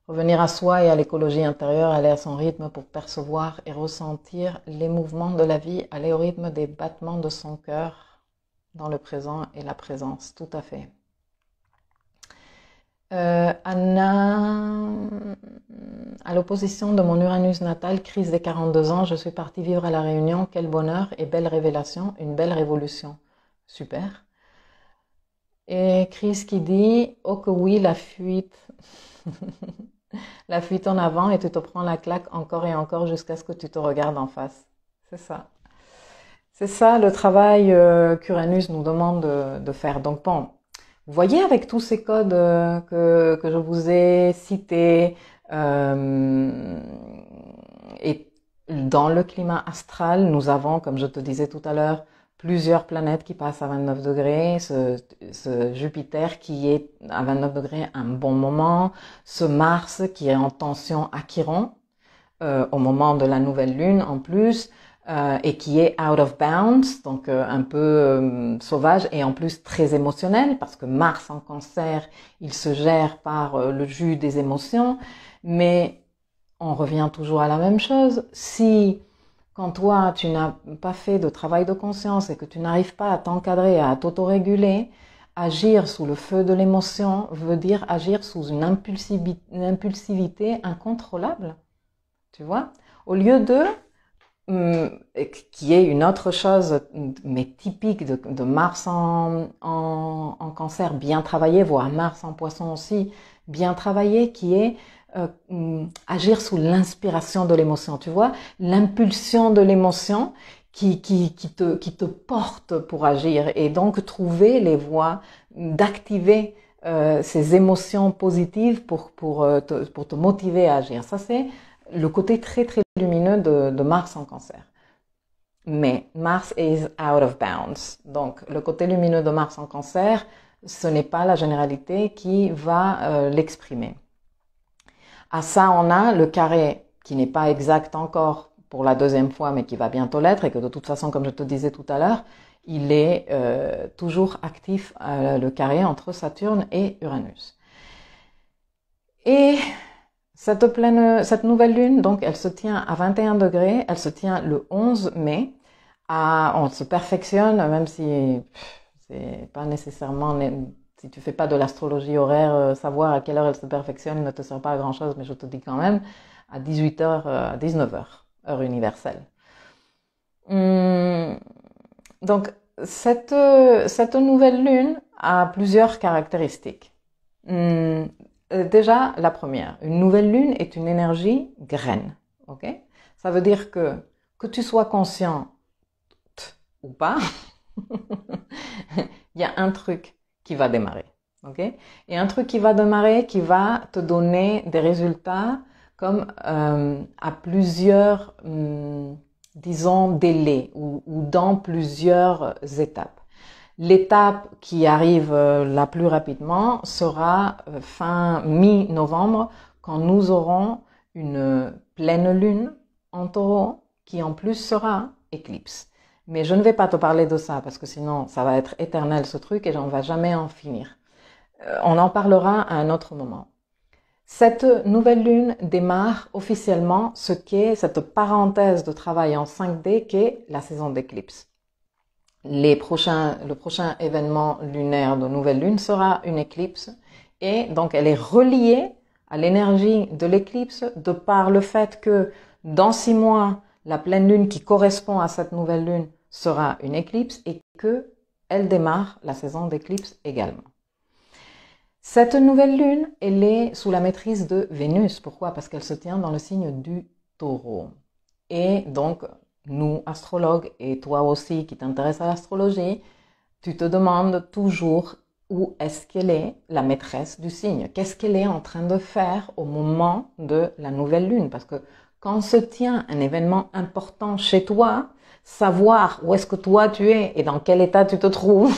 Revenir à soi et à l'écologie intérieure, aller à son rythme pour percevoir et ressentir les mouvements de la vie, aller au rythme des battements de son cœur dans le présent et la présence, tout à fait. Anna, à l'opposition de mon Uranus natal, crise des 42 ans, je suis partie vivre à La Réunion, quel bonheur et belle révélation, une belle révolution. Super. Et Chris qui dit, oh que oui, la fuite. La fuite en avant et tu te prends la claque encore et encore jusqu'à ce que tu te regardes en face. C'est ça. C'est ça le travail qu'Uranus nous demande de faire. Donc bon, vous voyez avec tous ces codes que je vous ai cités, et dans le climat astral, nous avons, comme je te disais tout à l'heure, plusieurs planètes qui passent à 29 degrés, ce Jupiter qui est à 29 degrés un bon moment, ce Mars qui est en tension à Chiron au moment de la nouvelle lune en plus, et qui est out of bounds, donc un peu sauvage et en plus très émotionnel, parce que Mars en Cancer, il se gère par le jus des émotions, mais on revient toujours à la même chose. Si quand toi, tu n'as pas fait de travail de conscience et que tu n'arrives pas à t'encadrer, à t'autoréguler, agir sous le feu de l'émotion veut dire agir sous une impulsivité incontrôlable. Tu vois? Au lieu de, qui est une autre chose, mais typique de Mars en Cancer, bien travaillé, voire Mars en Poisson aussi, bien travaillé, qui est agir sous l'inspiration de l'émotion, tu vois, l'impulsion de l'émotion qui te porte pour agir et donc trouver les voies d'activer ces émotions positives pour te motiver à agir. Ça, c'est le côté très très lumineux de Mars en Cancer. Mais Mars is out of bounds. Donc, le côté lumineux de Mars en Cancer, ce n'est pas la généralité qui va l'exprimer. À ça, on a le carré qui n'est pas exact encore pour la deuxième fois, mais qui va bientôt l'être, et que de toute façon, comme je te disais tout à l'heure, il est toujours actif, le carré entre Saturne et Uranus. Et cette nouvelle lune, donc, elle se tient à 21 degrés, elle se tient le 11 mai. On se perfectionne, même si c'est pas nécessairement... Si tu fais pas de l'astrologie horaire, savoir à quelle heure elle se perfectionne ne te sert pas à grand chose, mais je te dis quand même, à 18h, à 19h, heure universelle. Donc, cette nouvelle lune a plusieurs caractéristiques. Déjà, la première, une nouvelle lune est une énergie graine, ok? Ça veut dire que tu sois conscient ou pas, il y a un truc qui va démarrer, ok? Et un truc qui va démarrer, qui va te donner des résultats comme à plusieurs, disons, délais ou dans plusieurs étapes. L'étape qui arrive la plus rapidement sera mi-novembre, quand nous aurons une pleine lune en Taureau, qui en plus sera éclipse. Mais je ne vais pas te parler de ça parce que sinon ça va être éternel ce truc et on ne va jamais en finir. On en parlera à un autre moment. Cette nouvelle lune démarre officiellement ce qu'est cette parenthèse de travail en 5D qu'est la saison d'éclipse. Le prochain événement lunaire de nouvelle lune sera une éclipse et donc elle est reliée à l'énergie de l'éclipse de par le fait que dans 6 mois, la pleine lune qui correspond à cette nouvelle lune sera une éclipse et que elle démarre la saison d'éclipse également. Cette nouvelle lune, elle est sous la maîtrise de Vénus. Pourquoi? Parce qu'elle se tient dans le signe du Taureau. Et donc, nous, astrologues, et toi aussi qui t'intéresse à l'astrologie, tu te demandes toujours où est-ce qu'elle est la maîtresse du signe. Qu'est-ce qu'elle est en train de faire au moment de la nouvelle lune? Parce que quand se tient un événement important chez toi, savoir où est-ce que toi tu es et dans quel état tu te trouves,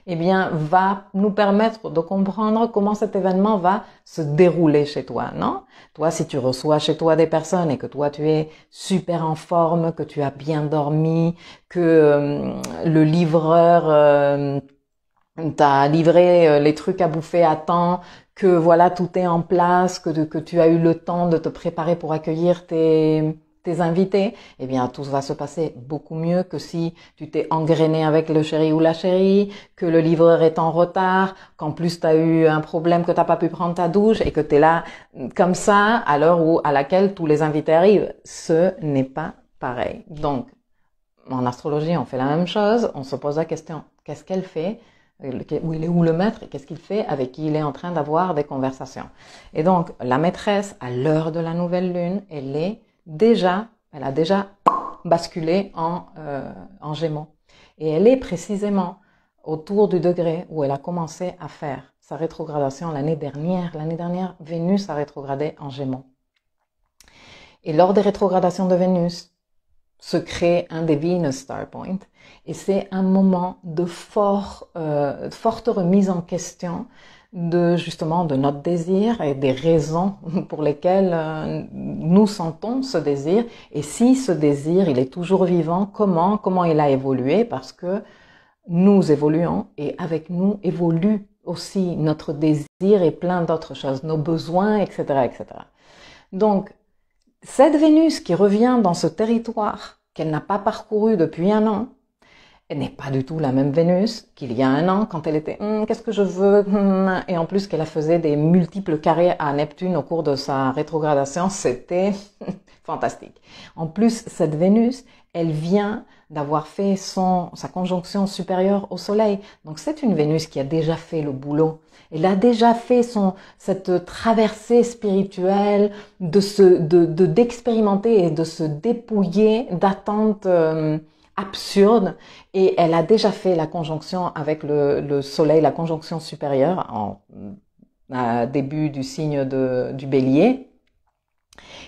eh bien, va nous permettre de comprendre comment cet événement va se dérouler chez toi, non? Toi, si tu reçois chez toi des personnes et que toi tu es super en forme, que tu as bien dormi, que le livreur t'a livré les trucs à bouffer à temps, que voilà, tout est en place, que tu as eu le temps de te préparer pour accueillir tes invités, eh bien, tout va se passer beaucoup mieux que si tu t'es engrainé avec le chéri ou la chérie, que le livreur est en retard, qu'en plus tu as eu un problème, que tu n'as pas pu prendre ta douche et que tu es là comme ça à l'heure à laquelle tous les invités arrivent. Ce n'est pas pareil. Donc, en astrologie, on fait la même chose, on se pose la question, qu'est-ce qu'elle fait? Où il est où le maître et qu'est-ce qu'il fait, avec qui il est en train d'avoir des conversations. Et donc, la maîtresse, à l'heure de la nouvelle lune, elle a déjà basculé en Gémeaux. Et elle est précisément autour du degré où elle a commencé à faire sa rétrogradation l'année dernière. L'année dernière, Vénus a rétrogradé en Gémeaux. Et lors des rétrogradations de Vénus, se crée un des Venus Star Point et c'est un moment de forte remise en question justement de notre désir et des raisons pour lesquelles nous sentons ce désir et si ce désir il est toujours vivant, comment il a évolué parce que nous évoluons et avec nous évolue aussi notre désir et plein d'autres choses, nos besoins, etc., etc. Donc, cette Vénus qui revient dans ce territoire qu'elle n'a pas parcouru depuis un an, elle n'est pas du tout la même Vénus qu'il y a un an quand elle était qu'est-ce que je veux et en plus qu'elle faisait des multiples carrés à Neptune au cours de sa rétrogradation, c'était fantastique. En plus, cette Vénus, elle vient d'avoir fait sa conjonction supérieure au Soleil. Donc c'est une Vénus qui a déjà fait le boulot. Elle a déjà fait cette traversée spirituelle d'expérimenter et de se dépouiller d'attentes absurdes. Et elle a déjà fait la conjonction avec le Soleil, la conjonction supérieure à début du signe du Bélier.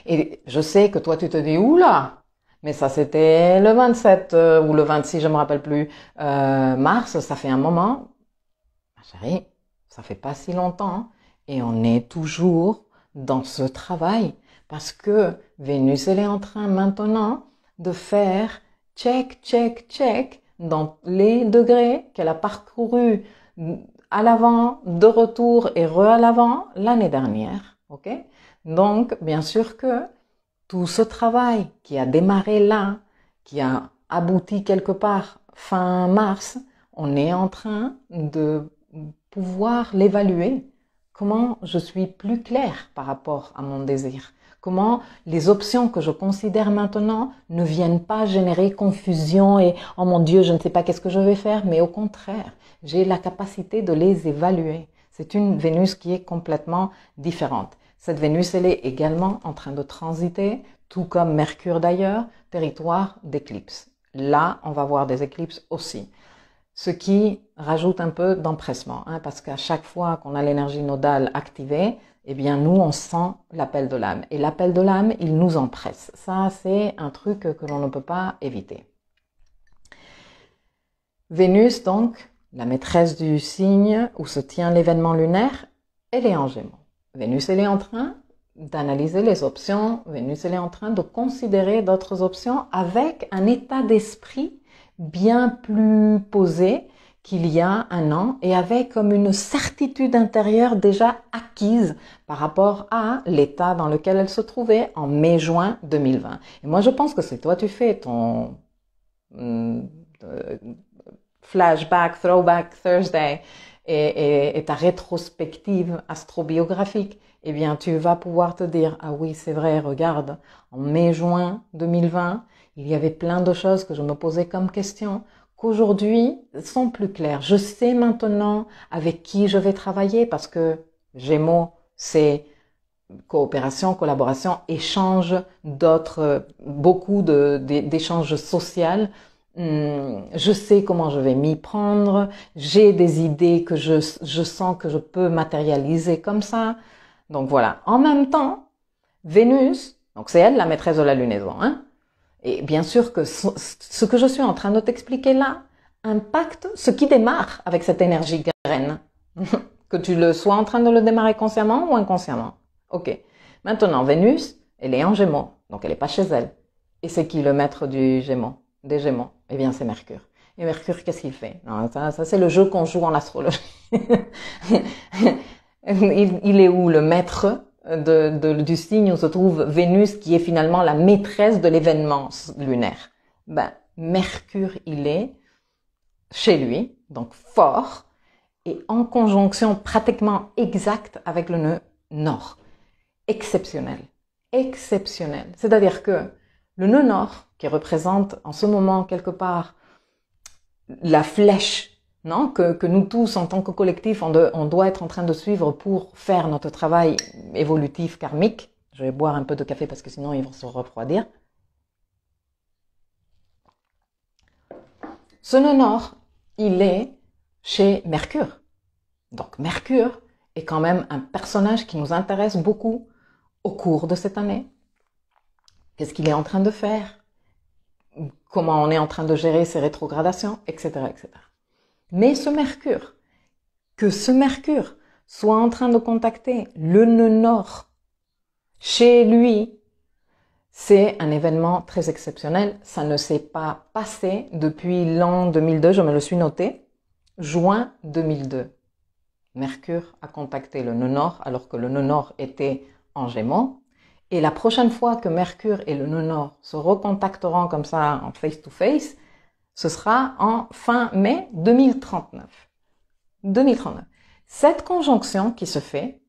Et je sais que toi tu te dis oula, mais ça c'était le 27 ou le 26, je me rappelle plus, mars, ça fait un moment. Ma chérie, ça fait pas si longtemps et on est toujours dans ce travail parce que Vénus elle est en train maintenant de faire check dans les degrés qu'elle a parcouru à l'avant, de retour et à l'avant l'année dernière, ok? Donc, bien sûr que tout ce travail qui a démarré là, qui a abouti quelque part fin mars, on est en train de pouvoir l'évaluer. Comment je suis plus claire par rapport à mon désir? Comment les options que je considère maintenant ne viennent pas générer confusion et « oh mon Dieu, je ne sais pas qu'est-ce que je vais faire », mais au contraire, j'ai la capacité de les évaluer. C'est une Vénus qui est complètement différente. Cette Vénus, elle est également en train de transiter, tout comme Mercure d'ailleurs, territoire d'éclipse. Là, on va voir des éclipses aussi. Ce qui rajoute un peu d'empressement, parce qu'à chaque fois qu'on a l'énergie nodale activée, eh bien nous, on sent l'appel de l'âme. Et l'appel de l'âme, il nous empresse. Ça, c'est un truc que l'on ne peut pas éviter. Vénus, donc, la maîtresse du signe où se tient l'événement lunaire, elle est en Gémeaux. Vénus, elle est en train d'analyser les options. Vénus, elle est en train de considérer d'autres options avec un état d'esprit bien plus posé qu'il y a un an et avec comme une certitude intérieure déjà acquise par rapport à l'état dans lequel elle se trouvait en mai-juin 2020. Et moi, je pense que si toi, tu fais ton flashback, throwback Thursday et ta rétrospective astrobiographique, eh bien, tu vas pouvoir te dire, ah oui, c'est vrai, regarde, en mai-juin 2020, il y avait plein de choses que je me posais comme question, qu'aujourd'hui sont plus claires. Je sais maintenant avec qui je vais travailler parce que Gémeaux, c'est coopération, collaboration, échange d'autres, beaucoup d'échanges sociaux. Je sais comment je vais m'y prendre, j'ai des idées que je sens que je peux matérialiser comme ça. Donc voilà. En même temps, Vénus, donc c'est elle la maîtresse de la lunaison, hein. Et bien sûr que ce que je suis en train de t'expliquer là impacte ce qui démarre avec cette énergie graine. Que tu le sois en train de le démarrer consciemment ou inconsciemment. Ok. Maintenant, Vénus, elle est en Gémeaux, donc elle n'est pas chez elle. Et c'est qui le maître des Gémeaux? Eh bien, c'est Mercure. Et Mercure, qu'est-ce qu'il fait? Non, ça c'est le jeu qu'on joue en astrologie. Il est où le maître du signe où se trouve Vénus, qui est finalement la maîtresse de l'événement lunaire? Ben, Mercure, il est chez lui, donc fort, et en conjonction pratiquement exacte avec le nœud nord. Exceptionnel. Exceptionnel. C'est-à-dire que le nœud nord, qui représente en ce moment quelque part la flèche, non, que nous tous en tant que collectif, on doit être en train de suivre pour faire notre travail évolutif karmique. Je vais boire un peu de café parce que sinon ils vont se refroidir. Ce nœud nord, il est chez Mercure. Donc Mercure est quand même un personnage qui nous intéresse beaucoup au cours de cette année. Qu'est-ce qu'il est en train de faire? Comment on est en train de gérer ses rétrogradations, etc., etc. Mais que ce Mercure soit en train de contacter le nœud nord chez lui, c'est un événement très exceptionnel. Ça ne s'est pas passé depuis l'an 2002, je me le suis noté, juin 2002. Mercure a contacté le nœud nord alors que le nœud nord était en Gémeaux. Et la prochaine fois que Mercure et le nœud nord se recontacteront comme ça en face-to-face, ce sera en fin mai 2039. 2039. Cette conjonction qui se fait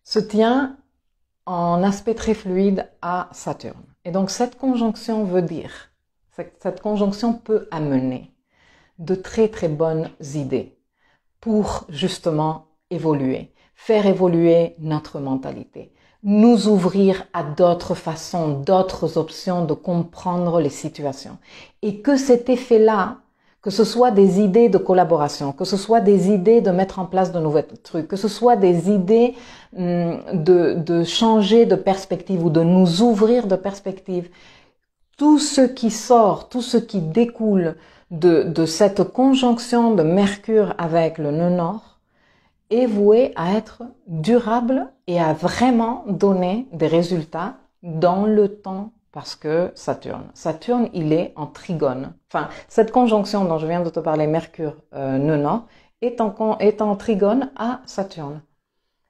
se tient en aspect très fluide à Saturne. Et donc cette conjonction veut dire, cette conjonction peut amener de très très bonnes idées pour justement évoluer, faire évoluer notre mentalité, nous ouvrir à d'autres façons, d'autres options de comprendre les situations. Et que cet effet-là, que ce soit des idées de collaboration, que ce soit des idées de mettre en place de nouveaux trucs, que ce soit des idées de changer de perspective ou de nous ouvrir de perspective, tout ce qui sort, tout ce qui découle de cette conjonction de Mercure avec le nœud nord, est voué à être durable et à vraiment donner des résultats dans le temps parce que Saturne, il est en trigone. Enfin, cette conjonction dont je viens de te parler, Mercure, nœud nord, est en trigone à Saturne.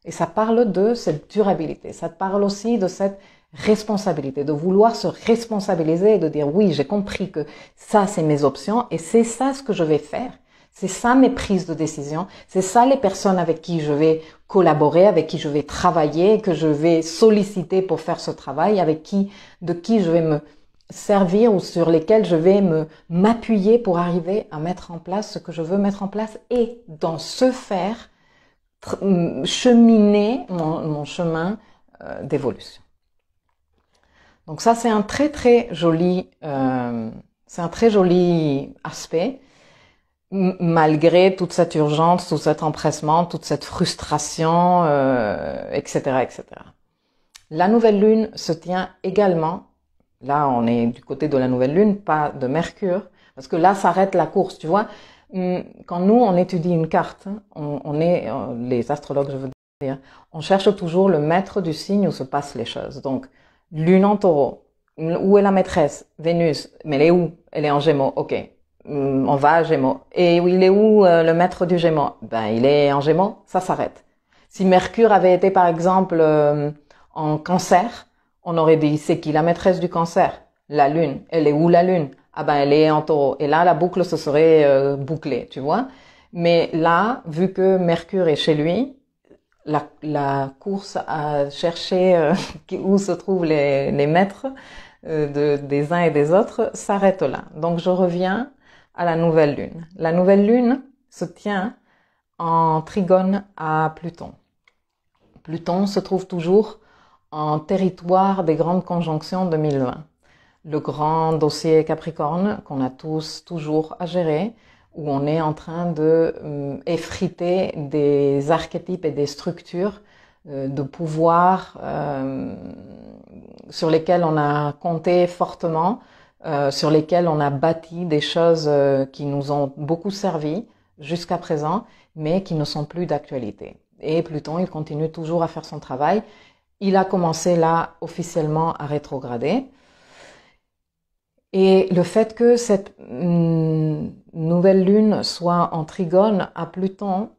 Et ça parle de cette durabilité. Ça parle aussi de cette responsabilité, de vouloir se responsabiliser et de dire oui, j'ai compris que ça, c'est mes options et c'est ça ce que je vais faire. C'est ça mes prises de décision, c'est ça les personnes avec qui je vais collaborer, avec qui je vais travailler, que je vais solliciter pour faire ce travail, de qui je vais me servir ou sur lesquels je vais m'appuyer pour arriver à mettre en place ce que je veux mettre en place et dans ce faire cheminer mon chemin d'évolution. Donc ça c'est un très très joli aspect. Malgré toute cette urgence, tout cet empressement, toute cette frustration, etc., etc. La nouvelle lune se tient également, là on est du côté de la nouvelle lune, pas de Mercure, parce que là s'arrête la course, tu vois. Quand nous on étudie une carte, les astrologues, je veux On cherche toujours le maître du signe où se passent les choses. Donc, lune en taureau. Où est la maîtresse? Vénus. Mais elle est où? Elle est en Gémeaux. Ok. On va à Gémeaux. Et il est où le maître du Gémeaux? Ben, il est en Gémeaux. Ça s'arrête. Si Mercure avait été, par exemple, en Cancer, on aurait dit, c'est qui la maîtresse du Cancer? La lune. Elle est où la lune? Ah ben, elle est en taureau. Et là, la boucle se serait bouclée, tu vois? Mais là, vu que Mercure est chez lui, la course à chercher où se trouvent les maîtres des uns et des autres s'arrête là. Donc je reviens à la nouvelle lune. La nouvelle lune se tient en trigone à Pluton. Pluton se trouve toujours en territoire des grandes conjonctions 2020. Le grand dossier Capricorne qu'on a tous toujours à gérer, où on est en train de effriter des archétypes et des structures de pouvoir sur lesquelles on a compté fortement, sur lesquelles on a bâti des choses qui nous ont beaucoup servi jusqu'à présent, mais qui ne sont plus d'actualité. Et Pluton, il continue toujours à faire son travail. Il a commencé là officiellement à rétrograder. Et le fait que cette nouvelle lune soit en trigone à Pluton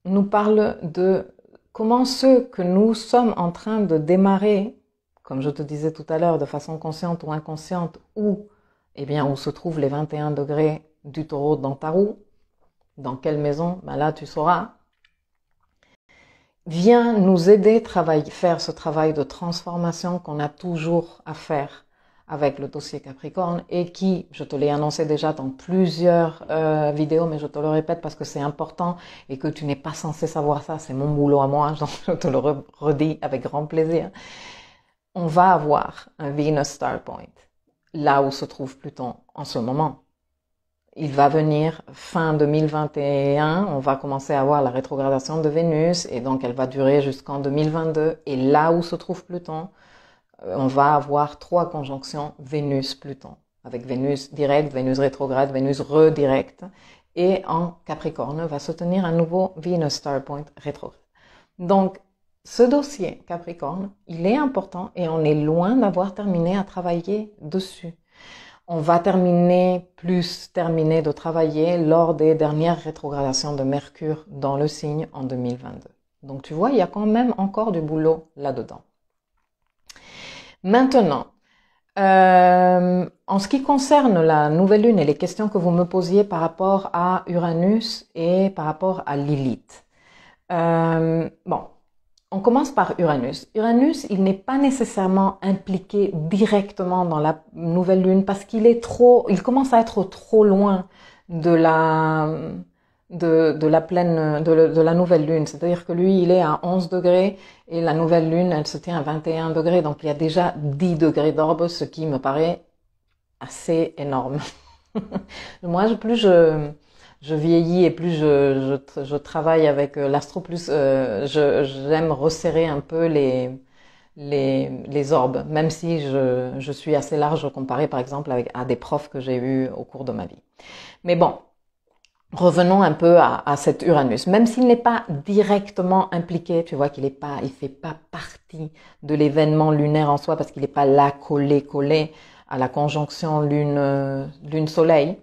nous parle de comment ce que nous sommes en train de démarrer, comme je te disais tout à l'heure, de façon consciente ou inconsciente, où se trouvent les 21 degrés du taureau dans ta roue, dans quelle maison, ben là tu sauras, vient nous aider à faire ce travail de transformation qu'on a toujours à faire avec le dossier Capricorne et qui, je te l'ai annoncé déjà dans plusieurs vidéos, mais je te le répète parce que c'est important et que tu n'es pas censé savoir ça, c'est mon boulot à moi, donc je te le redis avec grand plaisir. On va avoir un Venus Star Point, là où se trouve Pluton en ce moment. Il va venir fin 2021, on va commencer à avoir la rétrogradation de Vénus et donc elle va durer jusqu'en 2022 et là où se trouve Pluton, on va avoir 3 conjonctions Vénus-Pluton, avec Vénus direct, Vénus rétrograde, Vénus redirect, et en Capricorne va se tenir un nouveau Venus Star Point rétrograde. Donc, ce dossier Capricorne, il est important et on est loin d'avoir terminé à travailler dessus. On va terminer de travailler lors des dernières rétrogradations de Mercure dans le signe en 2022. Donc tu vois, il y a quand même encore du boulot là-dedans. Maintenant, en ce qui concerne la nouvelle lune et les questions que vous me posiez par rapport à Uranus et par rapport à Lilith. On commence par Uranus. Uranus, il n'est pas nécessairement impliqué directement dans la nouvelle lune parce qu'il commence à être trop loin de la nouvelle lune. C'est-à-dire que lui, il est à 11 degrés et la nouvelle lune, elle se tient à 21 degrés. Donc, il y a déjà 10 degrés d'orbe, ce qui me paraît assez énorme. Moi, plus je vieillis et plus je travaille avec l'astro, plus j'aime resserrer un peu les orbes, même si je suis assez large comparé par exemple à des profs que j'ai eus au cours de ma vie. Mais bon, revenons un peu à cet Uranus. Même s'il n'est pas directement impliqué, tu vois il fait pas partie de l'événement lunaire en soi parce qu'il n'est pas là collé à la conjonction lune-soleil.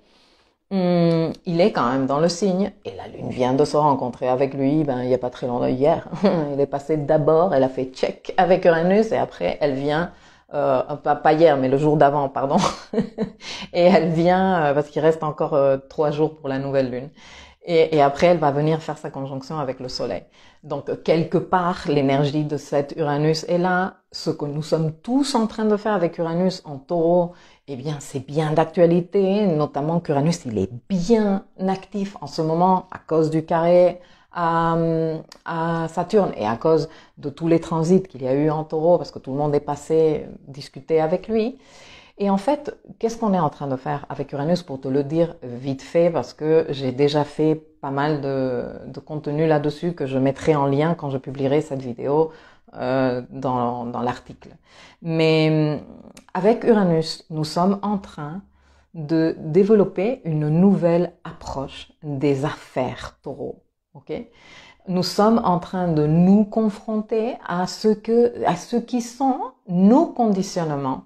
Il est quand même dans le signe et la lune vient de se rencontrer avec lui, il n'y a pas très longtemps, hier. Il est passé d'abord, elle a fait check avec Uranus et après elle vient, pas hier mais le jour d'avant, pardon. Et elle vient, parce qu'il reste encore 3 jours pour la nouvelle lune. Et après elle va venir faire sa conjonction avec le soleil. Donc quelque part l'énergie de cet Uranus est là. Ce que nous sommes tous en train de faire avec Uranus en taureau, eh bien, c'est bien d'actualité, notamment qu'Uranus, il est bien actif en ce moment à cause du carré à Saturne et à cause de tous les transits qu'il y a eu en taureau, parce que tout le monde est passé discuter avec lui. Et en fait, qu'est-ce qu'on est en train de faire avec Uranus pour te le dire vite fait, parce que j'ai déjà fait pas mal de contenu là-dessus que je mettrai en lien quand je publierai cette vidéo dans l'article. Mais avec Uranus, nous sommes en train de développer une nouvelle approche des affaires taureau. Okay? nous sommes en train de nous confronter à ce qui sont nos conditionnements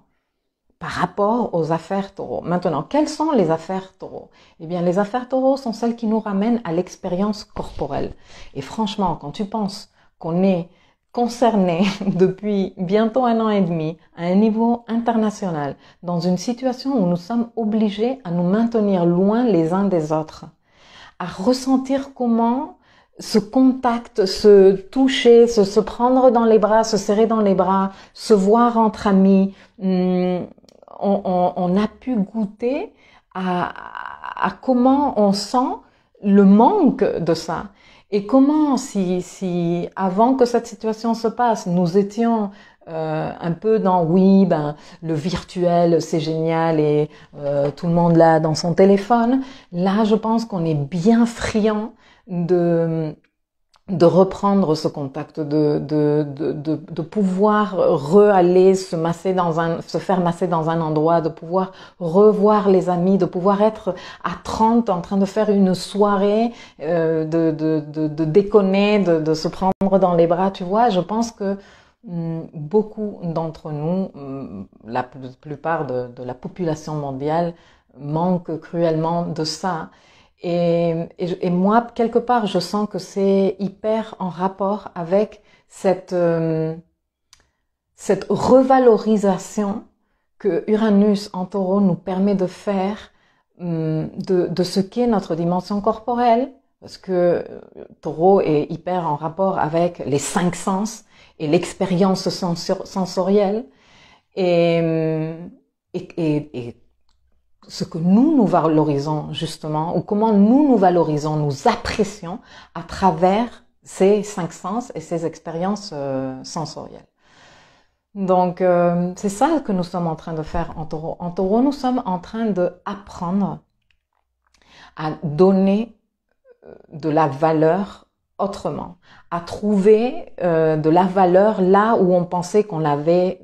par rapport aux affaires taureaux. Maintenant, quelles sont les affaires taureaux? Eh bien, les affaires taureaux sont celles qui nous ramènent à l'expérience corporelle. Et franchement, quand tu penses qu'on est concerné depuis bientôt 1 an et demi à un niveau international, dans une situation où nous sommes obligés à nous maintenir loin les uns des autres, à ressentir comment ce contact, se toucher, se prendre dans les bras, se serrer dans les bras, se voir entre amis, on a pu goûter à comment on sent le manque de ça. Et comment, si avant que cette situation se passe, nous étions un peu dans oui, le virtuel c'est génial et tout le monde là dans son téléphone. Là, je pense qu'on est bien friand de reprendre ce contact, de pouvoir aller se faire masser dans un endroit, de pouvoir revoir les amis, de pouvoir être à 30 en train de faire une soirée, de déconner, de se prendre dans les bras, tu vois. Je pense que beaucoup d'entre nous, la plupart de la population mondiale, manquent cruellement de ça. Et moi, quelque part, je sens que c'est hyper en rapport avec cette revalorisation que Uranus en Taureau nous permet de faire de ce qu'est notre dimension corporelle, parce que Taureau est hyper en rapport avec les 5 sens et l'expérience sensorielle et ce que nous valorisons justement, ou comment nous valorisons, nous apprécions à travers ces 5 sens et ces expériences sensorielles. Donc, c'est ça que nous sommes en train de faire en Taureau. En Taureau, nous sommes en train d'apprendre à donner de la valeur autrement, à trouver de la valeur là où on pensait qu'on avait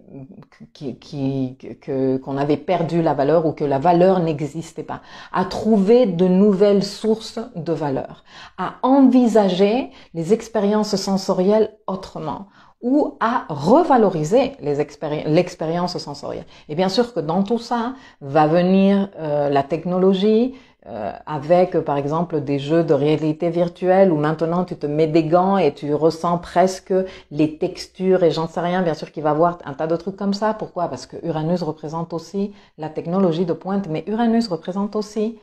qu'on avait perdu la valeur ou que la valeur n'existait pas, à trouver de nouvelles sources de valeur, à envisager les expériences sensorielles autrement ou à revaloriser l'expérience sensorielle. Et bien sûr que dans tout ça va venir la technologie, avec par exemple des jeux de réalité virtuelle où maintenant tu te mets des gants et tu ressens presque les textures et j'en sais rien, bien sûr qu'il va y avoir un tas de trucs comme ça. Pourquoi? Parce que Uranus représente aussi la technologie de pointe, mais Uranus représente aussi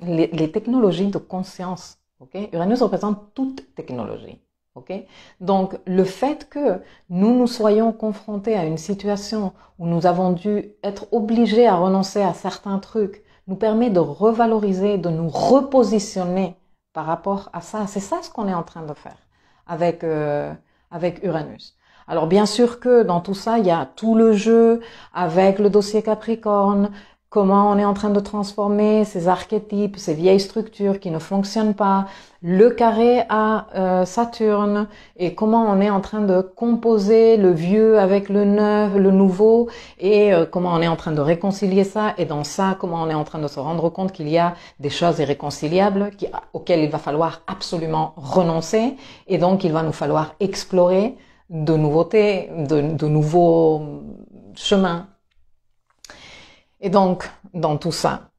les technologies de conscience. Okay? Uranus représente toute technologie. Okay? Donc le fait que nous soyons confrontés à une situation où nous avons dû être obligés à renoncer à certains trucs nous permet de revaloriser, de nous repositionner par rapport à ça. C'est ça ce qu'on est en train de faire avec Uranus. Alors bien sûr que dans tout ça, il y a tout le jeu avec le dossier Capricorne, comment on est en train de transformer ces archétypes, ces vieilles structures qui ne fonctionnent pas, le carré à Saturne et comment on est en train de composer le vieux avec le neuf, le nouveau et comment on est en train de réconcilier ça et dans ça, comment on est en train de se rendre compte qu'il y a des choses irréconciliables auxquelles il va falloir absolument renoncer et donc il va nous falloir explorer de nouveautés, de nouveaux chemins. Et donc, dans tout ça,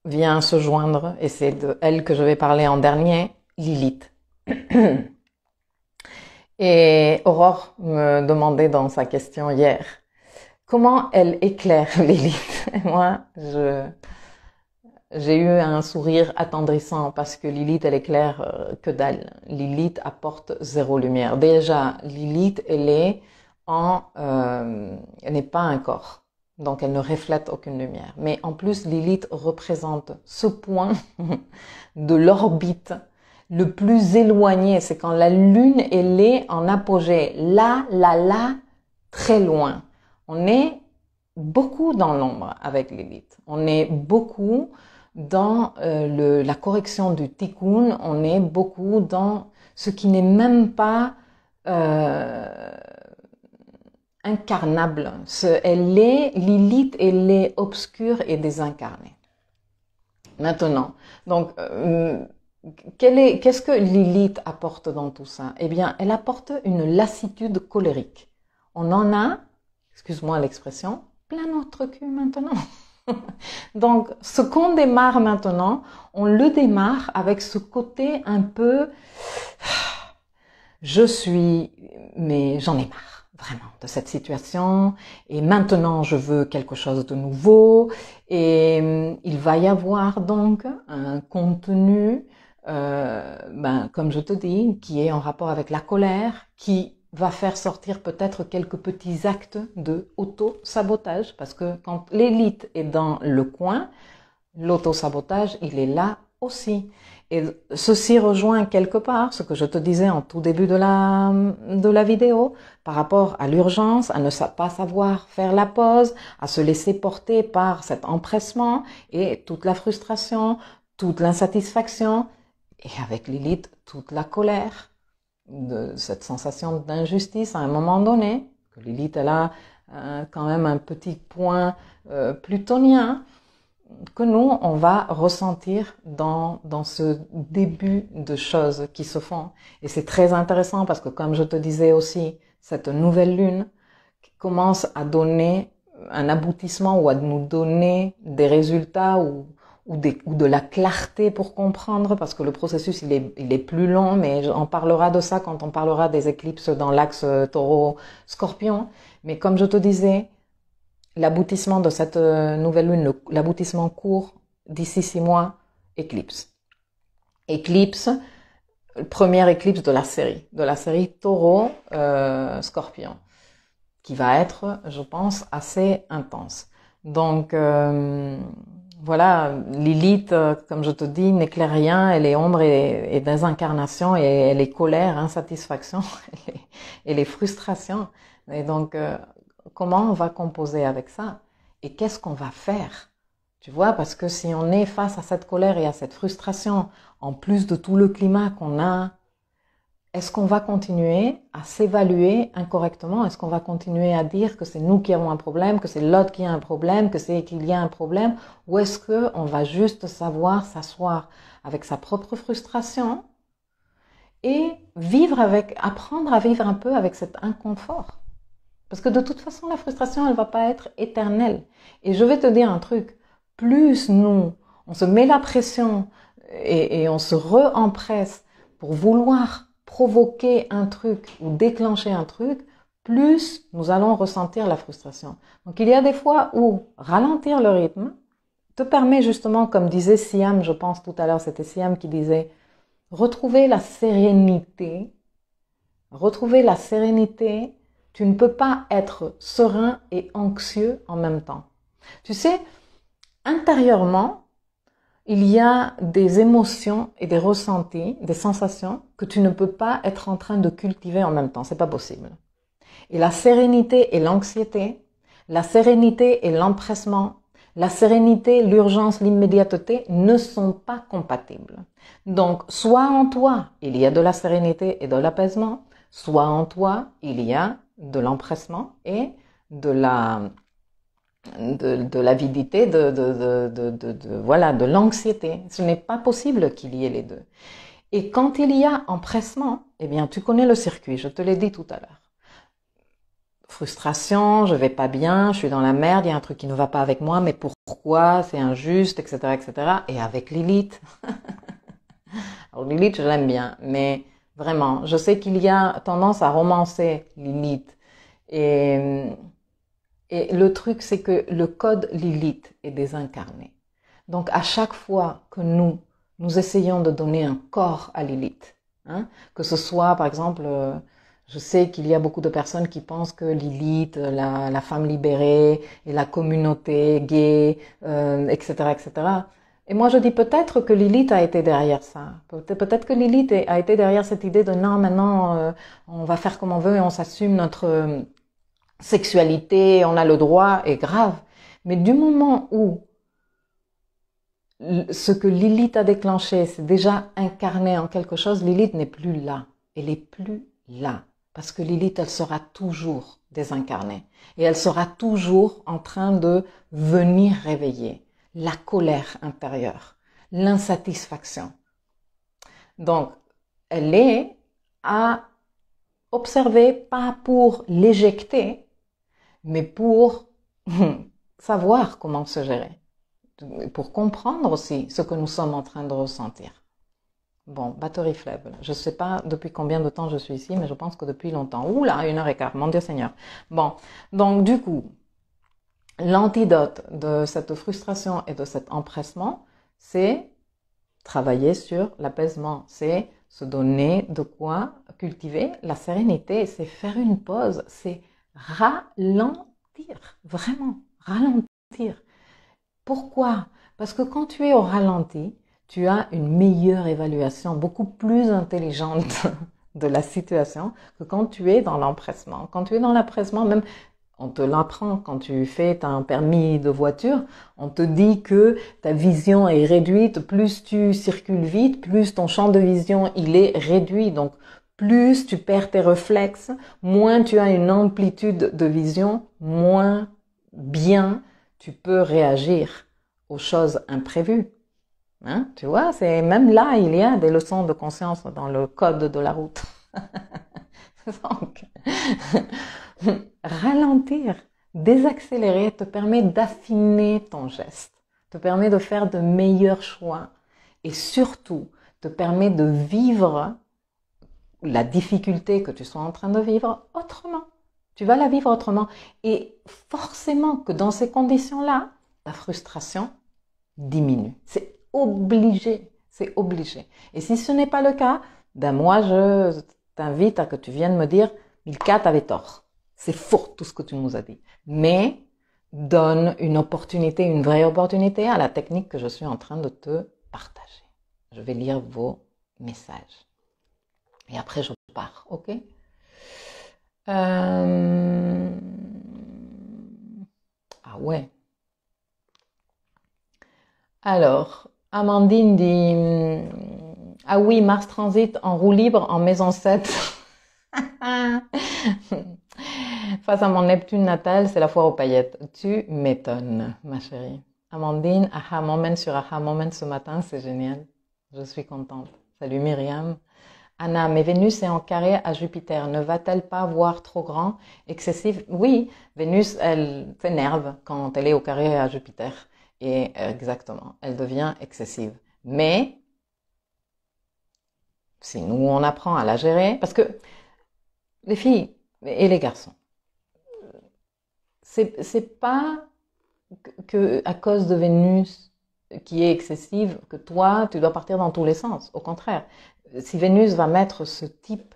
vient se joindre, et c'est de elle que je vais parler en dernier, Lilith. Et Aurore me demandait dans sa question hier, comment elle éclaire Lilith? Et moi, j'ai eu un sourire attendrissant parce que Lilith, elle éclaire que dalle. Lilith apporte 0 lumière. Déjà, Lilith, elle n'est pas un corps. Donc, elle ne reflète aucune lumière. Mais en plus, Lilith représente ce point de l'orbite le plus éloigné. C'est quand la Lune, elle est en apogée. Là, très loin. On est beaucoup dans l'ombre avec Lilith. On est beaucoup dans la correction du tikkun. On est beaucoup dans ce qui n'est même pas... incarnable. Lilith, elle est obscure et désincarnée. Maintenant, donc, Qu'est-ce que Lilith apporte dans tout ça? Eh bien, elle apporte une lassitude colérique. On en a, excuse-moi l'expression, plein notre cul maintenant. Donc, ce qu'on démarre maintenant, on le démarre avec ce côté un peu, mais j'en ai marre, vraiment, de cette situation, et maintenant je veux quelque chose de nouveau, et il va y avoir donc un contenu, comme je te dis, qui est en rapport avec la colère, qui va faire sortir peut-être quelques petits actes de auto-sabotage, parce que quand l'élite est dans le coin, l'auto-sabotage, il est là aussi. Et ceci rejoint quelque part ce que je te disais en tout début de la vidéo, par rapport à l'urgence, à ne pas savoir faire la pause, à se laisser porter par cet empressement et toute la frustration, toute l'insatisfaction, et avec Lilith, toute la colère, de cette sensation d'injustice à un moment donné, que Lilith elle a quand même un petit point plutonien, que nous, on va ressentir dans ce début de choses qui se font. Et c'est très intéressant parce que, comme je te disais aussi, cette nouvelle lune commence à donner un aboutissement ou à nous donner des résultats ou de la clarté pour comprendre, parce que le processus, il est plus long, mais on parlera de ça quand on parlera des éclipses dans l'axe Taureau-Scorpion. Mais comme je te disais, l'aboutissement de cette nouvelle lune, l'aboutissement court d'ici 6 mois, éclipse. Éclipse, première éclipse de la série Taureau-Scorpion, qui va être, je pense, assez intense. Donc, voilà, Lilith, comme je te dis, n'éclaire rien, elle est ombre et désincarnation, et elle est colère, insatisfaction, elle est frustration. Et donc, comment on va composer avec ça? Et qu'est-ce qu'on va faire? Tu vois, parce que si on est face à cette colère et à cette frustration, en plus de tout le climat qu'on a, est-ce qu'on va continuer à s'évaluer incorrectement? Est-ce qu'on va continuer à dire que c'est nous qui avons un problème, que c'est l'autre qui a un problème, que c'est qu'il y a un problème? Ou est-ce qu'on va juste savoir s'asseoir avec sa propre frustration et apprendre à vivre un peu avec cet inconfort? Parce que de toute façon, la frustration, elle va pas être éternelle. Et je vais te dire un truc, plus nous, on se met la pression et on se re-empresse pour vouloir provoquer un truc ou déclencher un truc, plus nous allons ressentir la frustration. Donc il y a des fois où ralentir le rythme te permet justement, comme disait Siam, je pense tout à l'heure, c'était Siam qui disait, retrouver la sérénité. Retrouver la sérénité, tu ne peux pas être serein et anxieux en même temps. Tu sais, intérieurement, il y a des émotions et des ressentis, des sensations que tu ne peux pas être en train de cultiver en même temps. C'est pas possible. Et la sérénité et l'anxiété, la sérénité et l'empressement, la sérénité, l'urgence, l'immédiateté ne sont pas compatibles. Donc, soit en toi, il y a de la sérénité et de l'apaisement, soit en toi, il y a de l'empressement et de l'avidité, voilà, de l'anxiété. Ce n'est pas possible qu'il y ait les deux. Et quand il y a empressement, eh bien, tu connais le circuit, je te l'ai dit tout à l'heure. Frustration, je vais pas bien, je suis dans la merde, il y a un truc qui ne va pas avec moi, mais pourquoi, c'est injuste, etc., etc. Et avec Lilith. Alors Lilith, je l'aime bien, mais vraiment, je sais qu'il y a tendance à romancer Lilith. Et le truc, c'est que le code Lilith est désincarné. Donc, à chaque fois que nous essayons de donner un corps à Lilith, hein, que ce soit, par exemple, je sais qu'il y a beaucoup de personnes qui pensent que Lilith, la femme libérée, et la communauté gay, etc., etc. Et moi, je dis peut-être que Lilith a été derrière ça. Peut-être que Lilith a été derrière cette idée de non, maintenant, on va faire comme on veut et on s'assume notre sexualité, on a le droit, est grave. Mais du moment où ce que Lilith a déclenché, c'est déjà incarné en quelque chose, Lilith n'est plus là. Elle est plus là. Parce que Lilith, elle sera toujours désincarnée. Et elle sera toujours en train de venir réveiller la colère intérieure, l'insatisfaction. Donc, elle est à observer, pas pour l'éjecter, mais pour savoir comment se gérer, pour comprendre aussi ce que nous sommes en train de ressentir. Bon, batterie faible. Je ne sais pas depuis combien de temps je suis ici, mais je pense que depuis longtemps. Oula, 1h15, mon Dieu Seigneur. Bon, donc du coup, l'antidote de cette frustration et de cet empressement, c'est travailler sur l'apaisement, c'est se donner de quoi cultiver la sérénité, c'est faire une pause, c'est ralentir, vraiment, ralentir. Pourquoi? Parce que quand tu es au ralenti, tu as une meilleure évaluation, beaucoup plus intelligente de la situation que quand tu es dans l'empressement. Quand tu es dans l'empressement, même on te l'apprend quand tu fais un permis de voiture, on te dit que ta vision est réduite, plus tu circules vite, plus ton champ de vision il est réduit. Donc plus tu perds tes réflexes, moins tu as une amplitude de vision, moins bien tu peux réagir aux choses imprévues. Hein? Tu vois, c'est même là, il y a des leçons de conscience dans le code de la route. Donc, ralentir, désaccélérer te permet d'affiner ton geste, te permet de faire de meilleurs choix et surtout te permet de vivre la difficulté que tu sois en train de vivre autrement. Tu vas la vivre autrement et forcément que dans ces conditions-là, ta frustration diminue. C'est obligé, c'est obligé. Et si ce n'est pas le cas, ben moi je t'invite à que tu viennes me dire Milka, t'avais tort. C'est faux tout ce que tu nous as dit. Mais donne une opportunité, une vraie opportunité à la technique que je suis en train de te partager. Je vais lire vos messages. Et après je pars, ok? Ah ouais. Alors, Amandine dit ah oui, Mars transite en roue libre en maison 7. Face à mon Neptune natal, c'est la foire aux paillettes. Tu m'étonnes, ma chérie. Amandine, aha moment sur aha moment ce matin, c'est génial. Je suis contente. Salut Myriam. Anna, mais Vénus est en carré à Jupiter. Ne va-t-elle pas voir trop grand, excessif? Oui, Vénus, elle s'énerve quand elle est au carré à Jupiter. Et exactement, elle devient excessive. Mais si nous, on apprend à la gérer, parce que les filles et les garçons, c'est pas que à cause de Vénus qui est excessive que toi, tu dois partir dans tous les sens. Au contraire, si Vénus va mettre ce type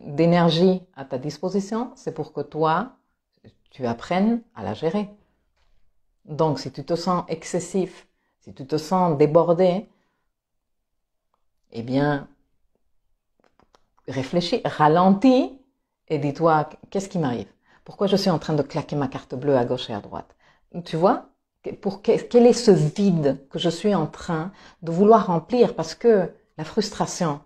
d'énergie à ta disposition, c'est pour que toi, tu apprennes à la gérer. Donc, si tu te sens excessif, si tu te sens débordé, eh bien, réfléchis, ralentis et dis-toi, qu'est-ce qui m'arrive? Pourquoi je suis en train de claquer ma carte bleue à gauche et à droite? Tu vois? Quel est ce vide que je suis en train de vouloir remplir? Parce que la frustration,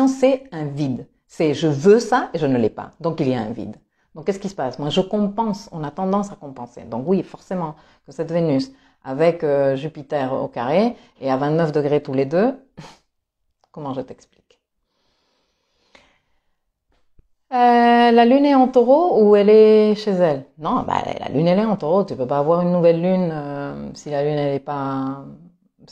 c'est un vide. C'est je veux ça et je ne l'ai pas. Donc, il y a un vide. Donc, qu'est-ce qui se passe? Moi, je compense. On a tendance à compenser. Donc, oui, forcément, que cette Vénus avec Jupiter au carré et à 29 degrés tous les deux, comment je t'explique? La lune est en taureau ou elle est chez elle? Non, bah, la lune elle est en taureau. Tu peux pas avoir une nouvelle lune si la lune elle est pas.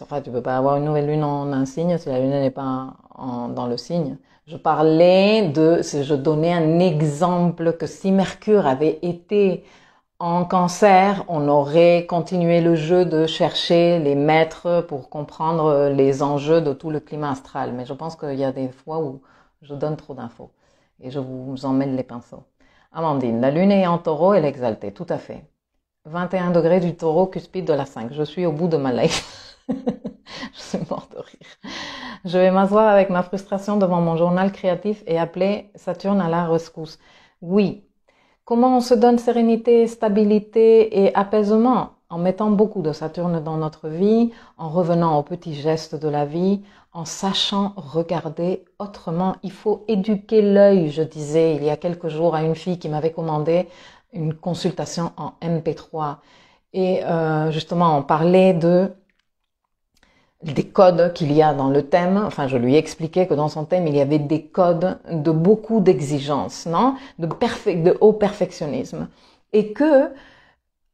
Enfin, tu peux pas avoir une nouvelle lune en un signe si la lune elle n'est pas dans le signe. Je parlais je donnais un exemple que si Mercure avait été en Cancer, on aurait continué le jeu de chercher les maîtres pour comprendre les enjeux de tout le climat astral. Mais je pense qu'il y a des fois où je donne trop d'infos. Et je vous emmène les pinceaux. Amandine, la lune est en taureau, elle est exaltée, tout à fait. 21 degrés du taureau, cuspide de la 5. Je suis au bout de ma life. Je suis morte de rire. Je vais m'asseoir avec ma frustration devant mon journal créatif et appeler Saturne à la rescousse. Oui. Comment on se donne sérénité, stabilité et apaisement? En mettant beaucoup de Saturne dans notre vie, en revenant aux petits gestes de la vie, en sachant regarder autrement. Il faut éduquer l'œil, je disais il y a quelques jours à une fille qui m'avait commandé une consultation en MP3. Et justement, on parlait de des codes qu'il y a dans le thème. Enfin, je lui ai expliqué que dans son thème, il y avait des codes de beaucoup d'exigences, non, de haut perfectionnisme, et que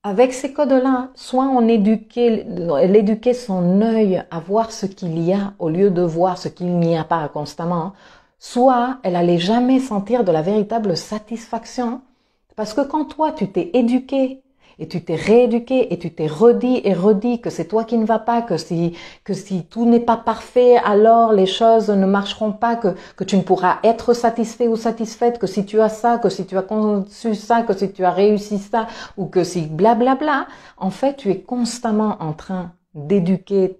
avec ces codes-là, soit elle éduquait son œil à voir ce qu'il y a au lieu de voir ce qu'il n'y a pas constamment, soit elle allait jamais sentir de la véritable satisfaction. Parce que quand toi, tu t'es éduqué et tu t'es rééduqué et tu t'es redit et redit que c'est toi qui ne vas pas, que si tout n'est pas parfait, alors les choses ne marcheront pas, que tu ne pourras être satisfait ou satisfaite, que si tu as ça, que si tu as conçu ça, que si tu as réussi ça, ou que si blablabla, en fait, tu es constamment en train d'éduquer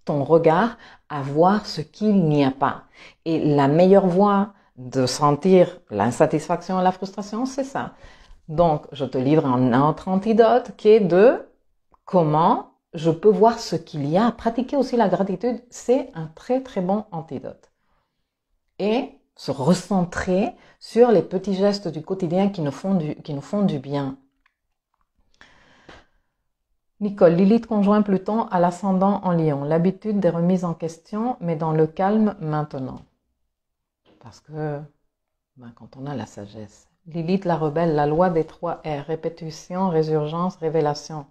ton regard à voir ce qu'il n'y a pas. Et la meilleure voie de sentir l'insatisfaction et la frustration, c'est ça. Donc, je te livre un autre antidote qui est de comment je peux voir ce qu'il y a. Pratiquer aussi la gratitude, c'est un très très bon antidote. Et se recentrer sur les petits gestes du quotidien qui nous font du bien. Nicole, Lilith conjoint Pluton à l'ascendant en Lion. L'habitude des remises en question, mais dans le calme maintenant. Parce que quand on a la sagesse. Lilith la rebelle, la loi des 3 R, répétition, résurgence, révélation.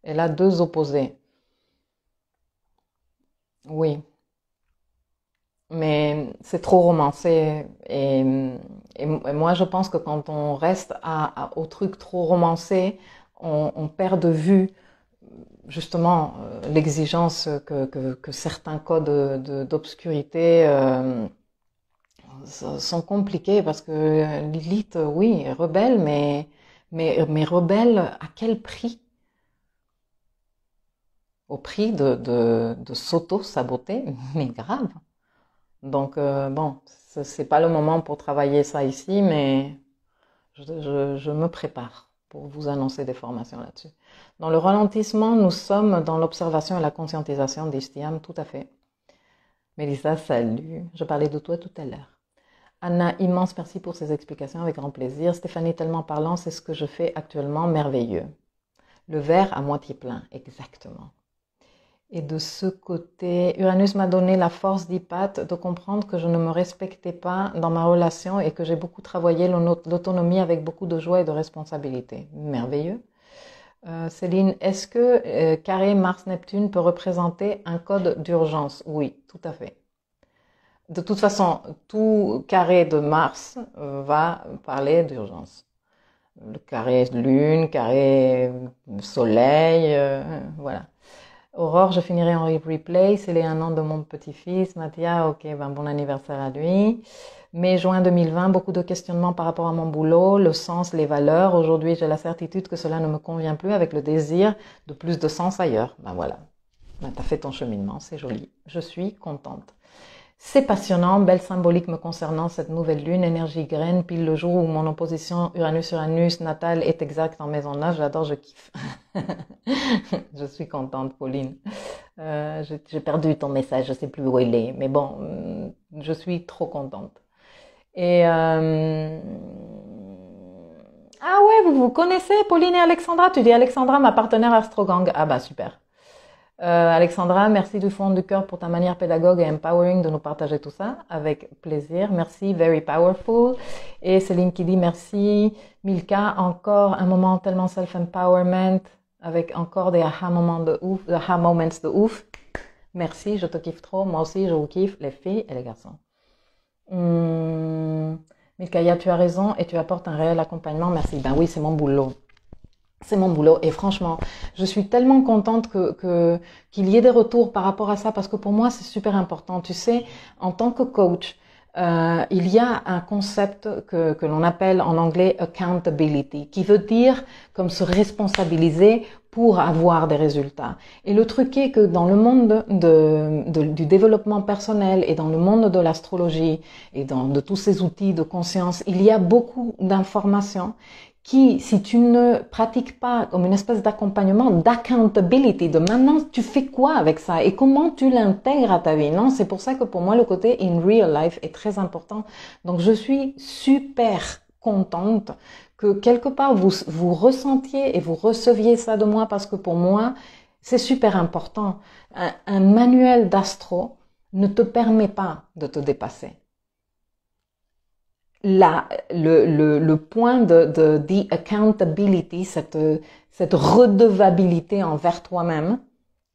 Elle a 2 opposés. Oui. Mais c'est trop romancé. Et moi, je pense que quand on reste au truc trop romancé, on perd de vue justement l'exigence que certains codes d'obscurité sont compliqués, parce que Lilith, oui, est rebelle, mais rebelle à quel prix? Au prix de s'auto-saboter, mais grave. Donc bon, c'est pas le moment pour travailler ça ici, mais je me prépare pour vous annoncer des formations là-dessus. Dans le ralentissement, nous sommes dans l'observation et la conscientisation d'Istiam, tout à fait. Mélissa, salut. Je parlais de toi tout à l'heure. Anna, immense merci pour ces explications, avec grand plaisir. Stéphanie, tellement parlant, c'est ce que je fais actuellement, merveilleux. Le verre à moitié plein, exactement. Et de ce côté, Uranus m'a donné la force d'Hypate de comprendre que je ne me respectais pas dans ma relation et que j'ai beaucoup travaillé l'autonomie avec beaucoup de joie et de responsabilité. Merveilleux. Céline, est-ce que carré Mars-Neptune peut représenter un code d'urgence? Oui, tout à fait. De toute façon, tout carré de Mars va parler d'urgence. Le carré Lune, carré Soleil, voilà. Aurore, je finirai en replay, c'est les 1 an de mon petit-fils. Mathia, ok, bon anniversaire à lui. Mai-juin 2020, beaucoup de questionnements par rapport à mon boulot, le sens, les valeurs. Aujourd'hui, j'ai la certitude que cela ne me convient plus, avec le désir de plus de sens ailleurs. Ben voilà, t'as fait ton cheminement, c'est joli. Je suis contente. C'est passionnant, belle symbolique me concernant cette nouvelle lune, énergie graine, pile le jour où mon opposition Uranus-Uranus natale est exacte en maison 9. J'adore, je kiffe. Je suis contente, Pauline. J'ai perdu ton message, je sais plus où il est, mais bon, je suis trop contente. Et ah ouais, vous connaissez Pauline et Alexandra? Tu dis Alexandra, ma partenaire Astrogang. Ah bah super. Alexandra, merci du fond du cœur pour ta manière pédagogue et empowering de nous partager tout ça, avec plaisir. Merci, very powerful. Et Céline qui dit merci. Milka, encore un moment tellement self-empowerment, avec encore des aha moments de ouf. Merci, je te kiffe trop. Moi aussi, je vous kiffe, les filles et les garçons. Milkaya, tu as raison et tu apportes un réel accompagnement. Merci. Ben oui, c'est mon boulot. C'est mon boulot, et franchement, je suis tellement contente qu'il y ait des retours par rapport à ça, parce que pour moi c'est super important. Tu sais, en tant que coach, il y a un concept que l'on appelle en anglais accountability, qui veut dire comme se responsabiliser pour avoir des résultats. Et le truc est que dans le monde du développement personnel et dans le monde de l'astrologie et de tous ces outils de conscience, il y a beaucoup d'informations qui, si tu ne pratiques pas comme une espèce d'accompagnement, d'accountability, de maintenant tu fais quoi avec ça et comment tu l'intègres à ta vie. Non, c'est pour ça que pour moi le côté in real life est très important. Donc je suis super contente que quelque part vous ressentiez et vous receviez ça de moi, parce que pour moi C'est super important. Un manuel d'astro ne te permet pas de te dépasser. Là, le point de the accountability, cette redevabilité envers toi-même,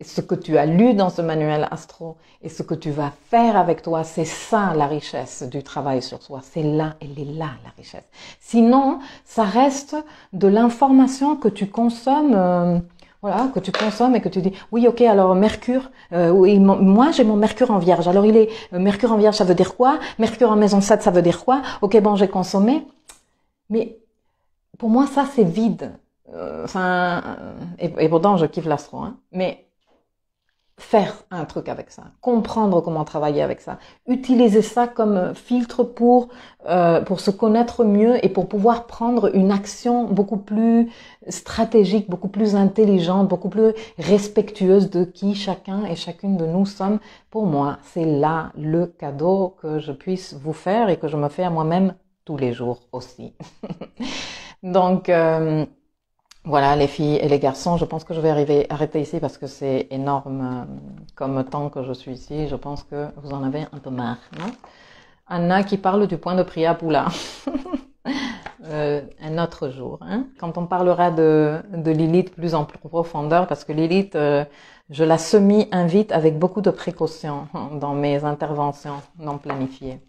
ce que tu as lu dans ce manuel astro et ce que tu vas faire avec toi, c'est ça la richesse du travail sur soi. C'est là, elle est là la richesse. Sinon, ça reste de l'information que tu consommes, voilà, que tu consommes et que tu dis, oui, ok, alors Mercure, oui, moi j'ai mon Mercure en Vierge. Alors il est Mercure en Vierge, ça veut dire quoi? Mercure en maison 7, ça veut dire quoi? Ok, bon, j'ai consommé. Mais pour moi, ça c'est vide. Et pourtant, je kiffe l'astro, hein. Mais faire un truc avec ça, comprendre comment travailler avec ça, utiliser ça comme filtre pour se connaître mieux et pour pouvoir prendre une action beaucoup plus stratégique, beaucoup plus intelligente, beaucoup plus respectueuse de qui chacun et chacune de nous sommes. Pour moi, c'est là le cadeau que je puisse vous faire et que je me fais à moi-même tous les jours aussi. Donc, voilà, les filles et les garçons, je pense que je vais arrêter ici parce que c'est énorme comme temps que je suis ici. Je pense que vous en avez un peu marre, non? Anna qui parle du point de prière Poula. Un autre jour, hein? Quand on parlera de Lilith plus en profondeur, parce que Lilith, je la semi-invite avec beaucoup de précautions dans mes interventions non planifiées.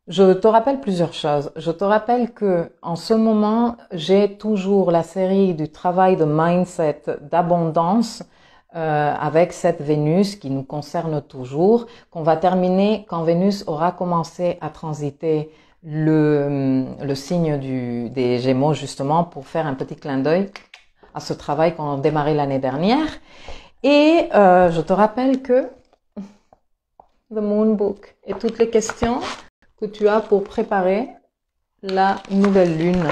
Je te rappelle plusieurs choses. Je te rappelle que en ce moment, j'ai toujours la série du travail de mindset d'abondance avec cette Vénus qui nous concerne toujours, qu'on va terminer quand Vénus aura commencé à transiter le signe des Gémeaux justement pour faire un petit clin d'œil à ce travail qu'on a démarré l'année dernière. Et je te rappelle que The Moon Book et toutes les questions que tu as pour préparer la nouvelle lune,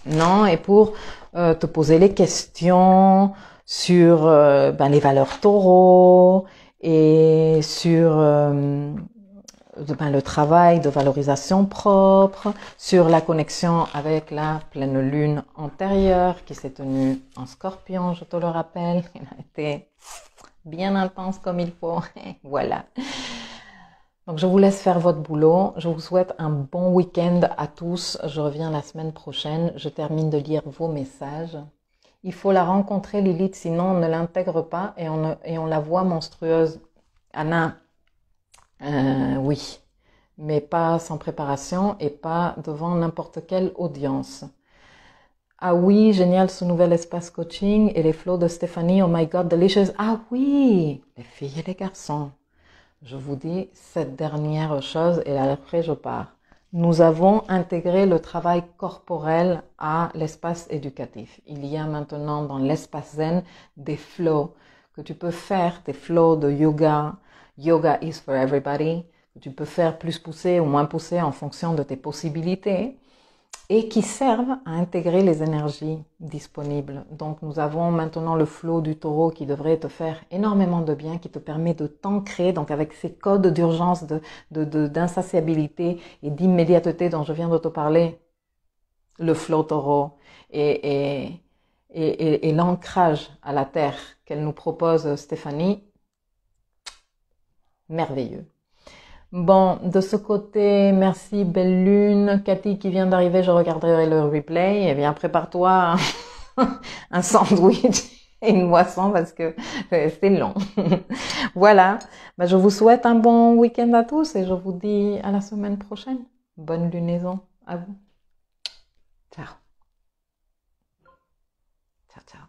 non? Et pour te poser les questions sur les valeurs taureau et sur le travail de valorisation propre, sur la connexion avec la pleine lune antérieure qui s'est tenue en Scorpion, je te le rappelle. Elle a été bien intense comme il faut. Voilà. Donc, je vous laisse faire votre boulot. Je vous souhaite un bon week-end à tous. Je reviens la semaine prochaine. Je termine de lire vos messages. Il faut la rencontrer, Lilith, sinon on ne l'intègre pas et on la voit monstrueuse. Anna, oui, mais pas sans préparation et pas devant n'importe quelle audience. Ah oui, génial ce nouvel espace coaching et les flots de Stéphanie. Oh my God, delicious. Ah oui, les filles et les garçons. Je vous dis cette dernière chose et après je pars. Nous avons intégré le travail corporel à l'espace éducatif. Il y a maintenant dans l'espace zen des flows que tu peux faire, des flows de yoga. Yoga is for everybody. Que tu peux faire plus poussé ou moins poussé en fonction de tes possibilités et qui servent à intégrer les énergies disponibles. Donc nous avons maintenant le flow du taureau qui devrait te faire énormément de bien, qui te permet de t'ancrer, donc avec ces codes d'urgence, d'insatiabilité et d'immédiateté dont je viens de te parler, le flow taureau et l'ancrage à la terre qu'elle nous propose Stéphanie, merveilleux. Bon, de ce côté, merci Belle Lune. Cathy qui vient d'arriver, je regarderai le replay. Eh bien, prépare-toi un sandwich et une boisson parce que c'est long. Voilà, je vous souhaite un bon week-end à tous et je vous dis à la semaine prochaine. Bonne lunaison à vous. Ciao. Ciao, ciao.